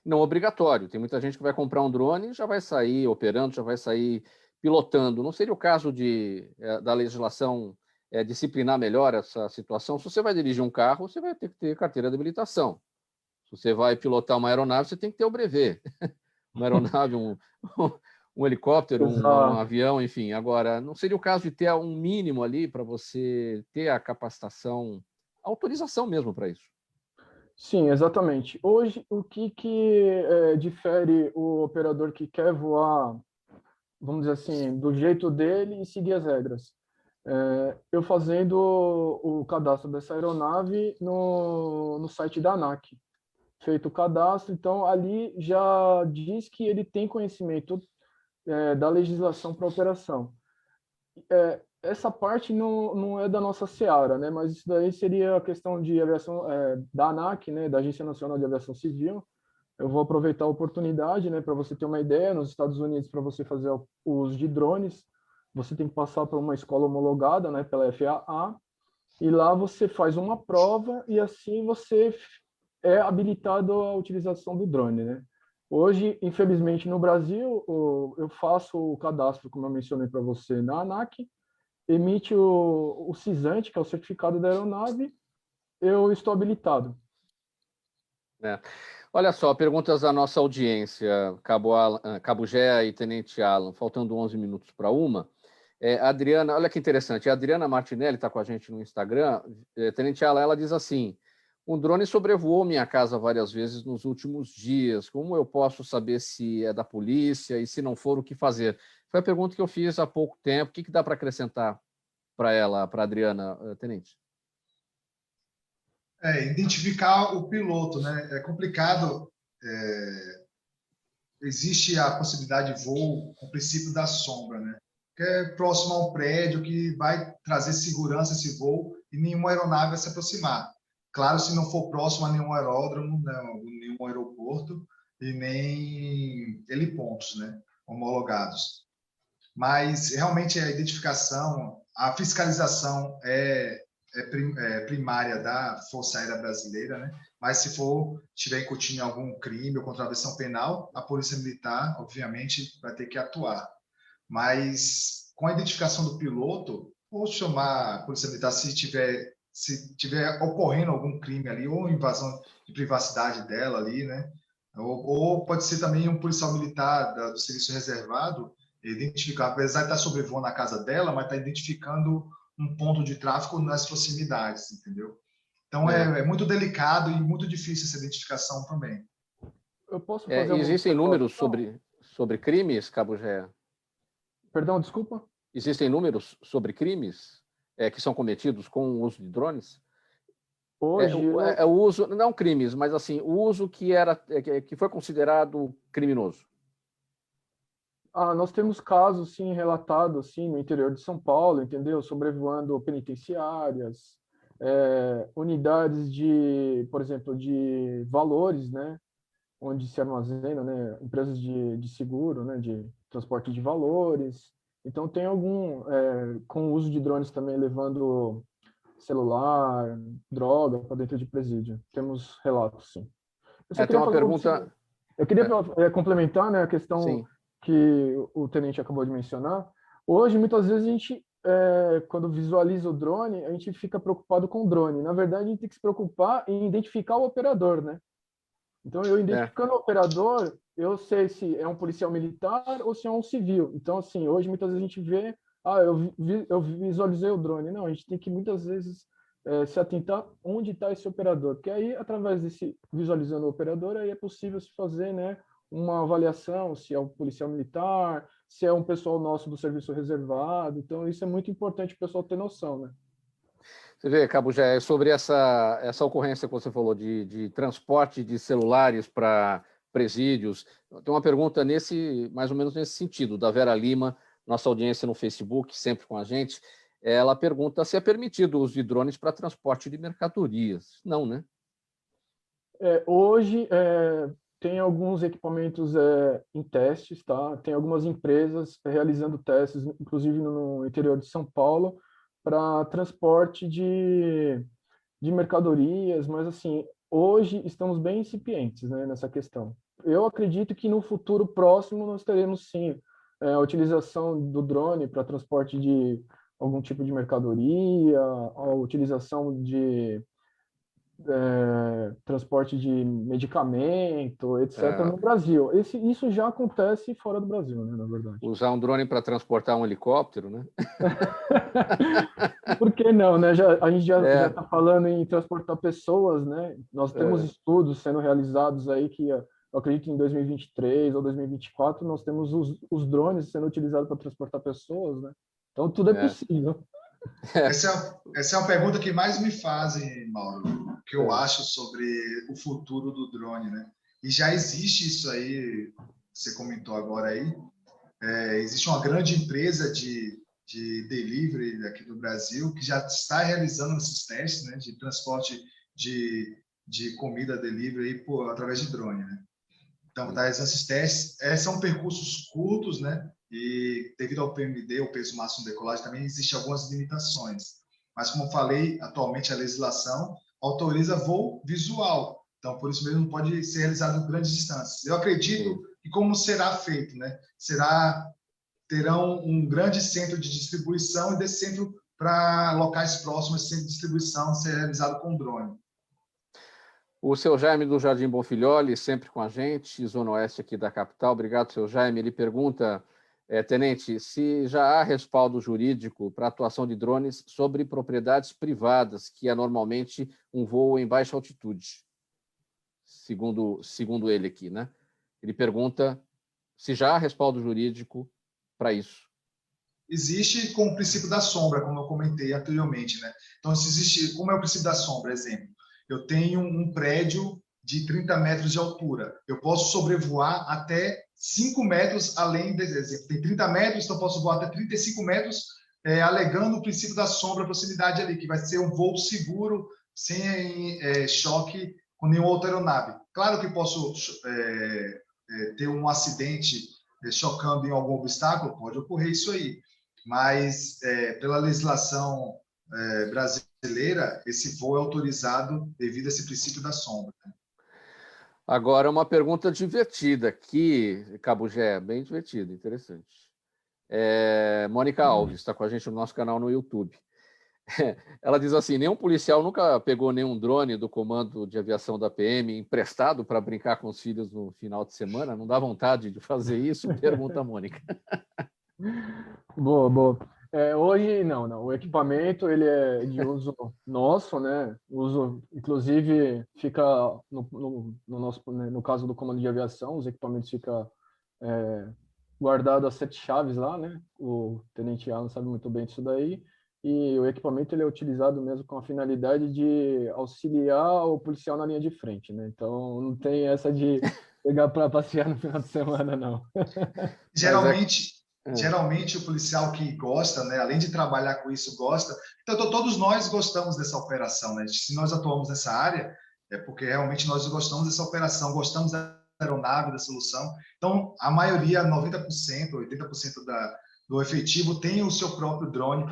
não obrigatório. Tem muita gente que vai comprar um drone e já vai sair operando, já vai sair pilotando. Não seria o caso da legislação disciplinar melhor essa situação? Se você vai dirigir um carro, você vai ter que ter carteira de habilitação. Se você vai pilotar uma aeronave, você tem que ter o brevet. Uma aeronave, um helicóptero, um avião, enfim. Agora, não seria o caso de ter um mínimo ali para você ter a capacitação, a autorização mesmo para isso? Sim, exatamente. Hoje, o que difere o operador que quer voar, vamos dizer assim, do jeito dele e seguir as regras? Eu fazendo o cadastro dessa aeronave no site da ANAC. Feito o cadastro, então ali já diz que ele tem conhecimento da legislação para operação. Essa parte não é da nossa seara, né? Mas isso daí seria a questão de aviação da ANAC, né? Da Agência Nacional de Aviação Civil. Eu vou aproveitar a oportunidade, né? Para você ter uma ideia, nos Estados Unidos, para você fazer o uso de drones, você tem que passar por uma escola homologada, né? Pela FAA, e lá você faz uma prova e assim você é habilitado à utilização do drone, né? Hoje, infelizmente, no Brasil, eu faço o cadastro, como eu mencionei para você, na ANAC, emite o CISANT, que é o certificado da aeronave, eu estou habilitado. Olha só, perguntas da nossa audiência, Kabujé e Tenente Alan, faltando 11 minutos para uma. Adriana, olha que interessante, a Adriana Martinelli está com a gente no Instagram. Tenente Alan, ela diz assim: um drone sobrevoou minha casa várias vezes nos últimos dias. Como eu posso saber se é da polícia e se não for, o que fazer? Foi a pergunta que eu fiz há pouco tempo. O que dá para acrescentar para ela, para a Adriana, Tenente? Identificar o piloto, né? É complicado. Existe a possibilidade de voo com o princípio da sombra, né? Que é próximo a um prédio que vai trazer segurança esse voo e nenhuma aeronave vai se aproximar. Claro, se não for próximo a nenhum aeródromo, nenhum aeroporto e nem helipontos, né, homologados. Mas realmente a identificação, a fiscalização é primária da Força Aérea Brasileira, né? mas se estiver incutindo algum crime ou contravenção penal, a Polícia Militar, obviamente, vai ter que atuar. Mas com a identificação do piloto, vou chamar a Polícia Militar se tiver ocorrendo algum crime ali, ou invasão de privacidade dela ali, né? Ou pode ser também um policial militar do serviço reservado, identificar, apesar de estar sobrevoando a casa dela, mas está identificando um ponto de tráfego nas proximidades, entendeu? Então, é muito delicado e muito difícil essa identificação também. Eu posso fazer existem números sobre crimes, Cabo Gé? Perdão, desculpa? Existem números sobre crimes que são cometidos com o uso de drones? Hoje o uso, não crimes, mas assim, o uso que foi considerado criminoso. Nós temos casos, sim, relatados assim, no interior de São Paulo, entendeu? Sobrevoando penitenciárias, unidades por exemplo, de valores, né? Onde se armazena, né? Empresas de seguro, né? De transporte de valores. Então, tem com o uso de drones também levando celular, droga para dentro de presídio. Temos relatos, sim. Tem uma pergunta... Eu queria complementar, né, a questão sim. que o tenente acabou de mencionar. Hoje, muitas vezes, a gente, quando visualiza o drone, a gente fica preocupado com o drone. Na verdade, a gente tem que se preocupar em identificar o operador, né? Então, eu identificando o operador, eu sei se é um policial militar ou se é um civil. Então, assim, hoje, muitas vezes a gente vê, eu visualizei o drone. Não, a gente tem que, muitas vezes, se atentar onde está esse operador. Porque aí, através desse visualizando o operador, aí é possível se fazer, né, uma avaliação, se é um policial militar, se é um pessoal nosso do serviço reservado. Então, isso é muito importante o pessoal ter noção, né? Você vê, Cabo Gé, sobre essa ocorrência que você falou de transporte de celulares para presídios, tem uma pergunta mais ou menos nesse sentido, da Vera Lima, nossa audiência no Facebook, sempre com a gente. Ela pergunta se é permitido o uso de drones para transporte de mercadorias. Não, né? Hoje, tem alguns equipamentos em testes, tá? Tem algumas empresas realizando testes, inclusive no interior de São Paulo, para transporte de mercadorias, mas assim, hoje estamos bem incipientes, né, nessa questão. Eu acredito que no futuro próximo nós teremos sim a utilização do drone para transporte de algum tipo de mercadoria, a utilização de transporte de medicamento, etc., no Brasil. Isso já acontece fora do Brasil, né, na verdade. Usar um drone para transportar um helicóptero, né? Por que não, né? A gente já está falando em transportar pessoas, né? Nós temos estudos sendo realizados aí que, eu acredito, em 2023 ou 2024, nós temos os drones sendo utilizados para transportar pessoas, né? Então, tudo é possível. Essa é uma pergunta que mais me fazem, Mauro, que eu acho sobre o futuro do drone, né? E já existe isso aí, você comentou agora aí, existe uma grande empresa de delivery aqui do Brasil que já está realizando esses testes, né, de transporte de comida delivery aí através de drone, né? Então, esses testes são percursos curtos, né? E devido ao PMD, o peso máximo de decolagem, também existem algumas limitações. Mas, como eu falei, atualmente a legislação autoriza voo visual. Então, por isso mesmo, não pode ser realizado em grandes distâncias. Eu acredito que como será feito, né? Terão um grande centro de distribuição e desse centro para locais próximos, esse centro de distribuição ser realizado com drone. O seu Jaime do Jardim Bonfilholi, sempre com a gente, Zona Oeste aqui da capital. Obrigado, seu Jaime. Ele pergunta, tenente, se já há respaldo jurídico para a atuação de drones sobre propriedades privadas, que é normalmente um voo em baixa altitude, segundo ele aqui, né? Ele pergunta se já há respaldo jurídico para isso. Existe com o princípio da sombra, como eu comentei anteriormente, né? Então, se existe, como é o princípio da sombra, exemplo, eu tenho um prédio de 30 metros de altura, eu posso sobrevoar até 5 metros além desse exemplo. Tem 30 metros, então eu posso voar até 35 metros, alegando o princípio da sombra, proximidade ali, que vai ser um voo seguro, sem choque com nenhuma outra aeronave. Claro que posso ter um acidente chocando em algum obstáculo, pode ocorrer isso aí, mas pela legislação brasileira, brasileira, esse voo é autorizado devido a esse princípio da sombra. Agora, uma pergunta divertida aqui, Cabugé, bem divertida, interessante. Mônica Alves está com a gente no nosso canal no YouTube. Ela diz assim: nenhum policial nunca pegou nenhum drone do comando de aviação da PM emprestado para brincar com os filhos no final de semana? Não dá vontade de fazer isso? Pergunta a Mônica. Boa, boa. Hoje, não. O equipamento, ele é de uso nosso, né? Uso, inclusive, fica no nosso, né, no caso do comando de aviação, os equipamentos ficam guardados as 7 chaves lá, né? O tenente Alan sabe muito bem disso daí. E o equipamento, ele é utilizado mesmo com a finalidade de auxiliar o policial na linha de frente, né? Então, não tem essa de pegar para passear no final de semana, não. Geralmente o policial que gosta, né, além de trabalhar com isso, gosta. Então, todos nós gostamos dessa operação, né? Se nós atuamos nessa área, é porque realmente nós gostamos dessa operação, gostamos da aeronave, da solução. Então, a maioria, 90%, 80% do efetivo tem o seu próprio drone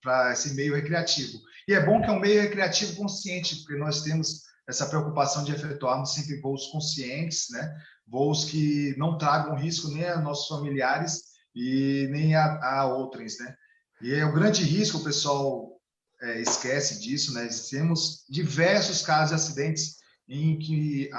para esse meio recreativo. E é bom que é um meio recreativo consciente, porque nós temos essa preocupação de efetuarmos sempre voos conscientes, né? Voos que não tragam risco nem a nossos familiares e nem a outros, né? E é um grande risco, o pessoal esquece disso, né? Temos diversos casos de acidentes em que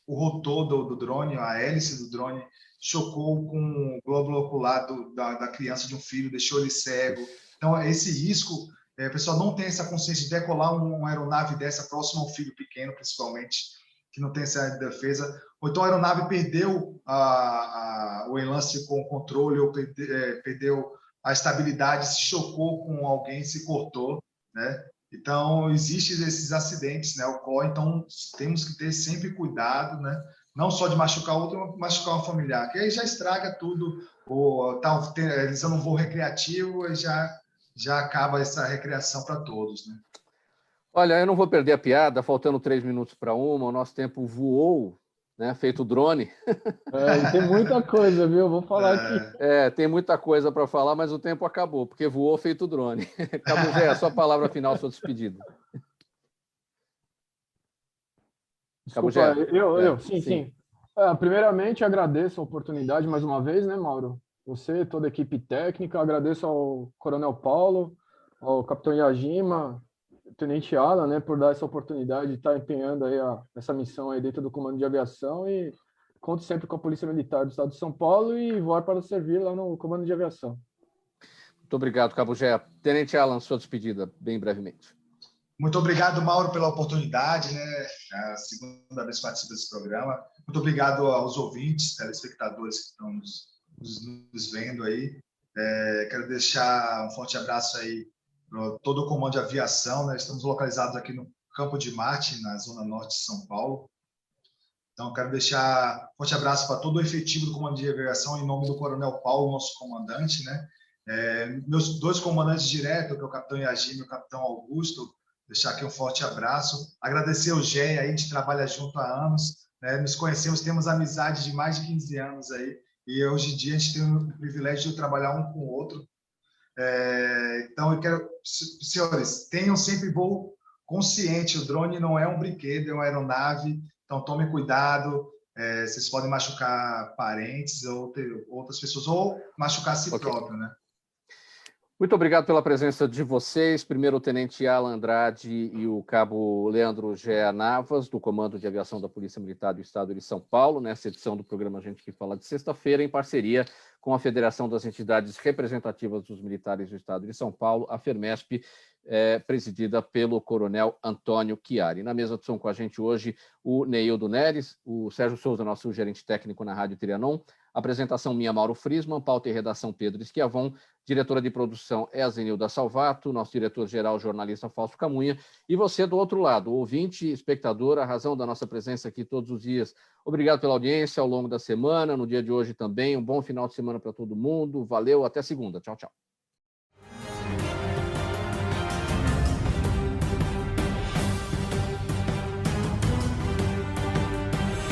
o rotor do drone, a hélice do drone, chocou com o globo ocular da criança, de um filho, deixou ele cego. Então, esse risco, o pessoal não tem essa consciência de decolar uma aeronave dessa próxima ao filho pequeno, principalmente, que não tem essa defesa. Ou então a aeronave perdeu o enlace com o controle, ou perdeu a estabilidade, se chocou com alguém, se cortou, né? Então, existem esses acidentes, né? Ocorre, então temos que ter sempre cuidado, né? Não só de machucar outro, mas machucar um familiar, que aí já estraga tudo, ou eles não vão recreativo, e já acaba essa recreação para todos, né? Olha, eu não vou perder a piada, faltando 3 minutos para 1, o nosso tempo voou, né? Feito drone. E tem muita coisa, viu? Vou falar aqui. Tem muita coisa para falar, mas o tempo acabou, porque voou feito drone. Cabugé, a sua palavra final, sua despedida. Desculpa, sim. Primeiramente, agradeço a oportunidade mais uma vez, né, Mauro? Você, toda a equipe técnica, agradeço ao Coronel Paulo, ao Capitão Yajima, Tenente Alan, né, por dar essa oportunidade de estar empenhando aí essa missão aí dentro do Comando de Aviação, e conto sempre com a Polícia Militar do Estado de São Paulo e voar para servir lá no Comando de Aviação. Muito obrigado, Cabugé. Tenente Alan, sua despedida, bem brevemente. Muito obrigado, Mauro, pela oportunidade, né? É a segunda vez que participo desse programa. Muito obrigado aos ouvintes, telespectadores que estão nos vendo aí. Quero deixar um forte abraço aí para todo o Comando de Aviação, né? Estamos localizados aqui no Campo de Marte, na zona norte de São Paulo. Então, quero deixar um forte abraço para todo o efetivo do Comando de Aviação, em nome do Coronel Paulo, nosso comandante, né? Meus 2 comandantes diretos, que é o Capitão Yajima e o Capitão Augusto, deixar aqui um forte abraço. Agradecer ao Gé, a gente trabalha junto há anos, né? Nos conhecemos, temos amizade de mais de 15 anos aí, e hoje em dia a gente tem o privilégio de trabalhar um com o outro. Então, eu quero, senhores, tenham sempre voo consciente. O drone não é um brinquedo, é uma aeronave, então tomem cuidado. Vocês podem machucar parentes ou outras pessoas, ou machucar a si próprio, né? Muito obrigado pela presença de vocês. Primeiro o Tenente Alan Andrade e o Cabo Leandro Gea Navas, do Comando de Aviação da Polícia Militar do Estado de São Paulo, nessa edição do programa Gente que Fala de sexta-feira, em parceria com a Federação das Entidades Representativas dos Militares do Estado de São Paulo, a FERMESP, presidida pelo Coronel Antônio Chiari. Na mesa de som com a gente hoje, o Neildo Neres, o Sérgio Souza, nosso gerente técnico na Rádio Trianon, apresentação minha, Mauro Frisman, pauta e redação Pedro Schiavon, diretora de produção é a Zenilda Salvato, nosso diretor-geral, jornalista Fausto Camunha, e você do outro lado, ouvinte, espectador, a razão da nossa presença aqui todos os dias. Obrigado pela audiência ao longo da semana, no dia de hoje também, um bom final de semana para todo mundo, valeu, até segunda, tchau, tchau.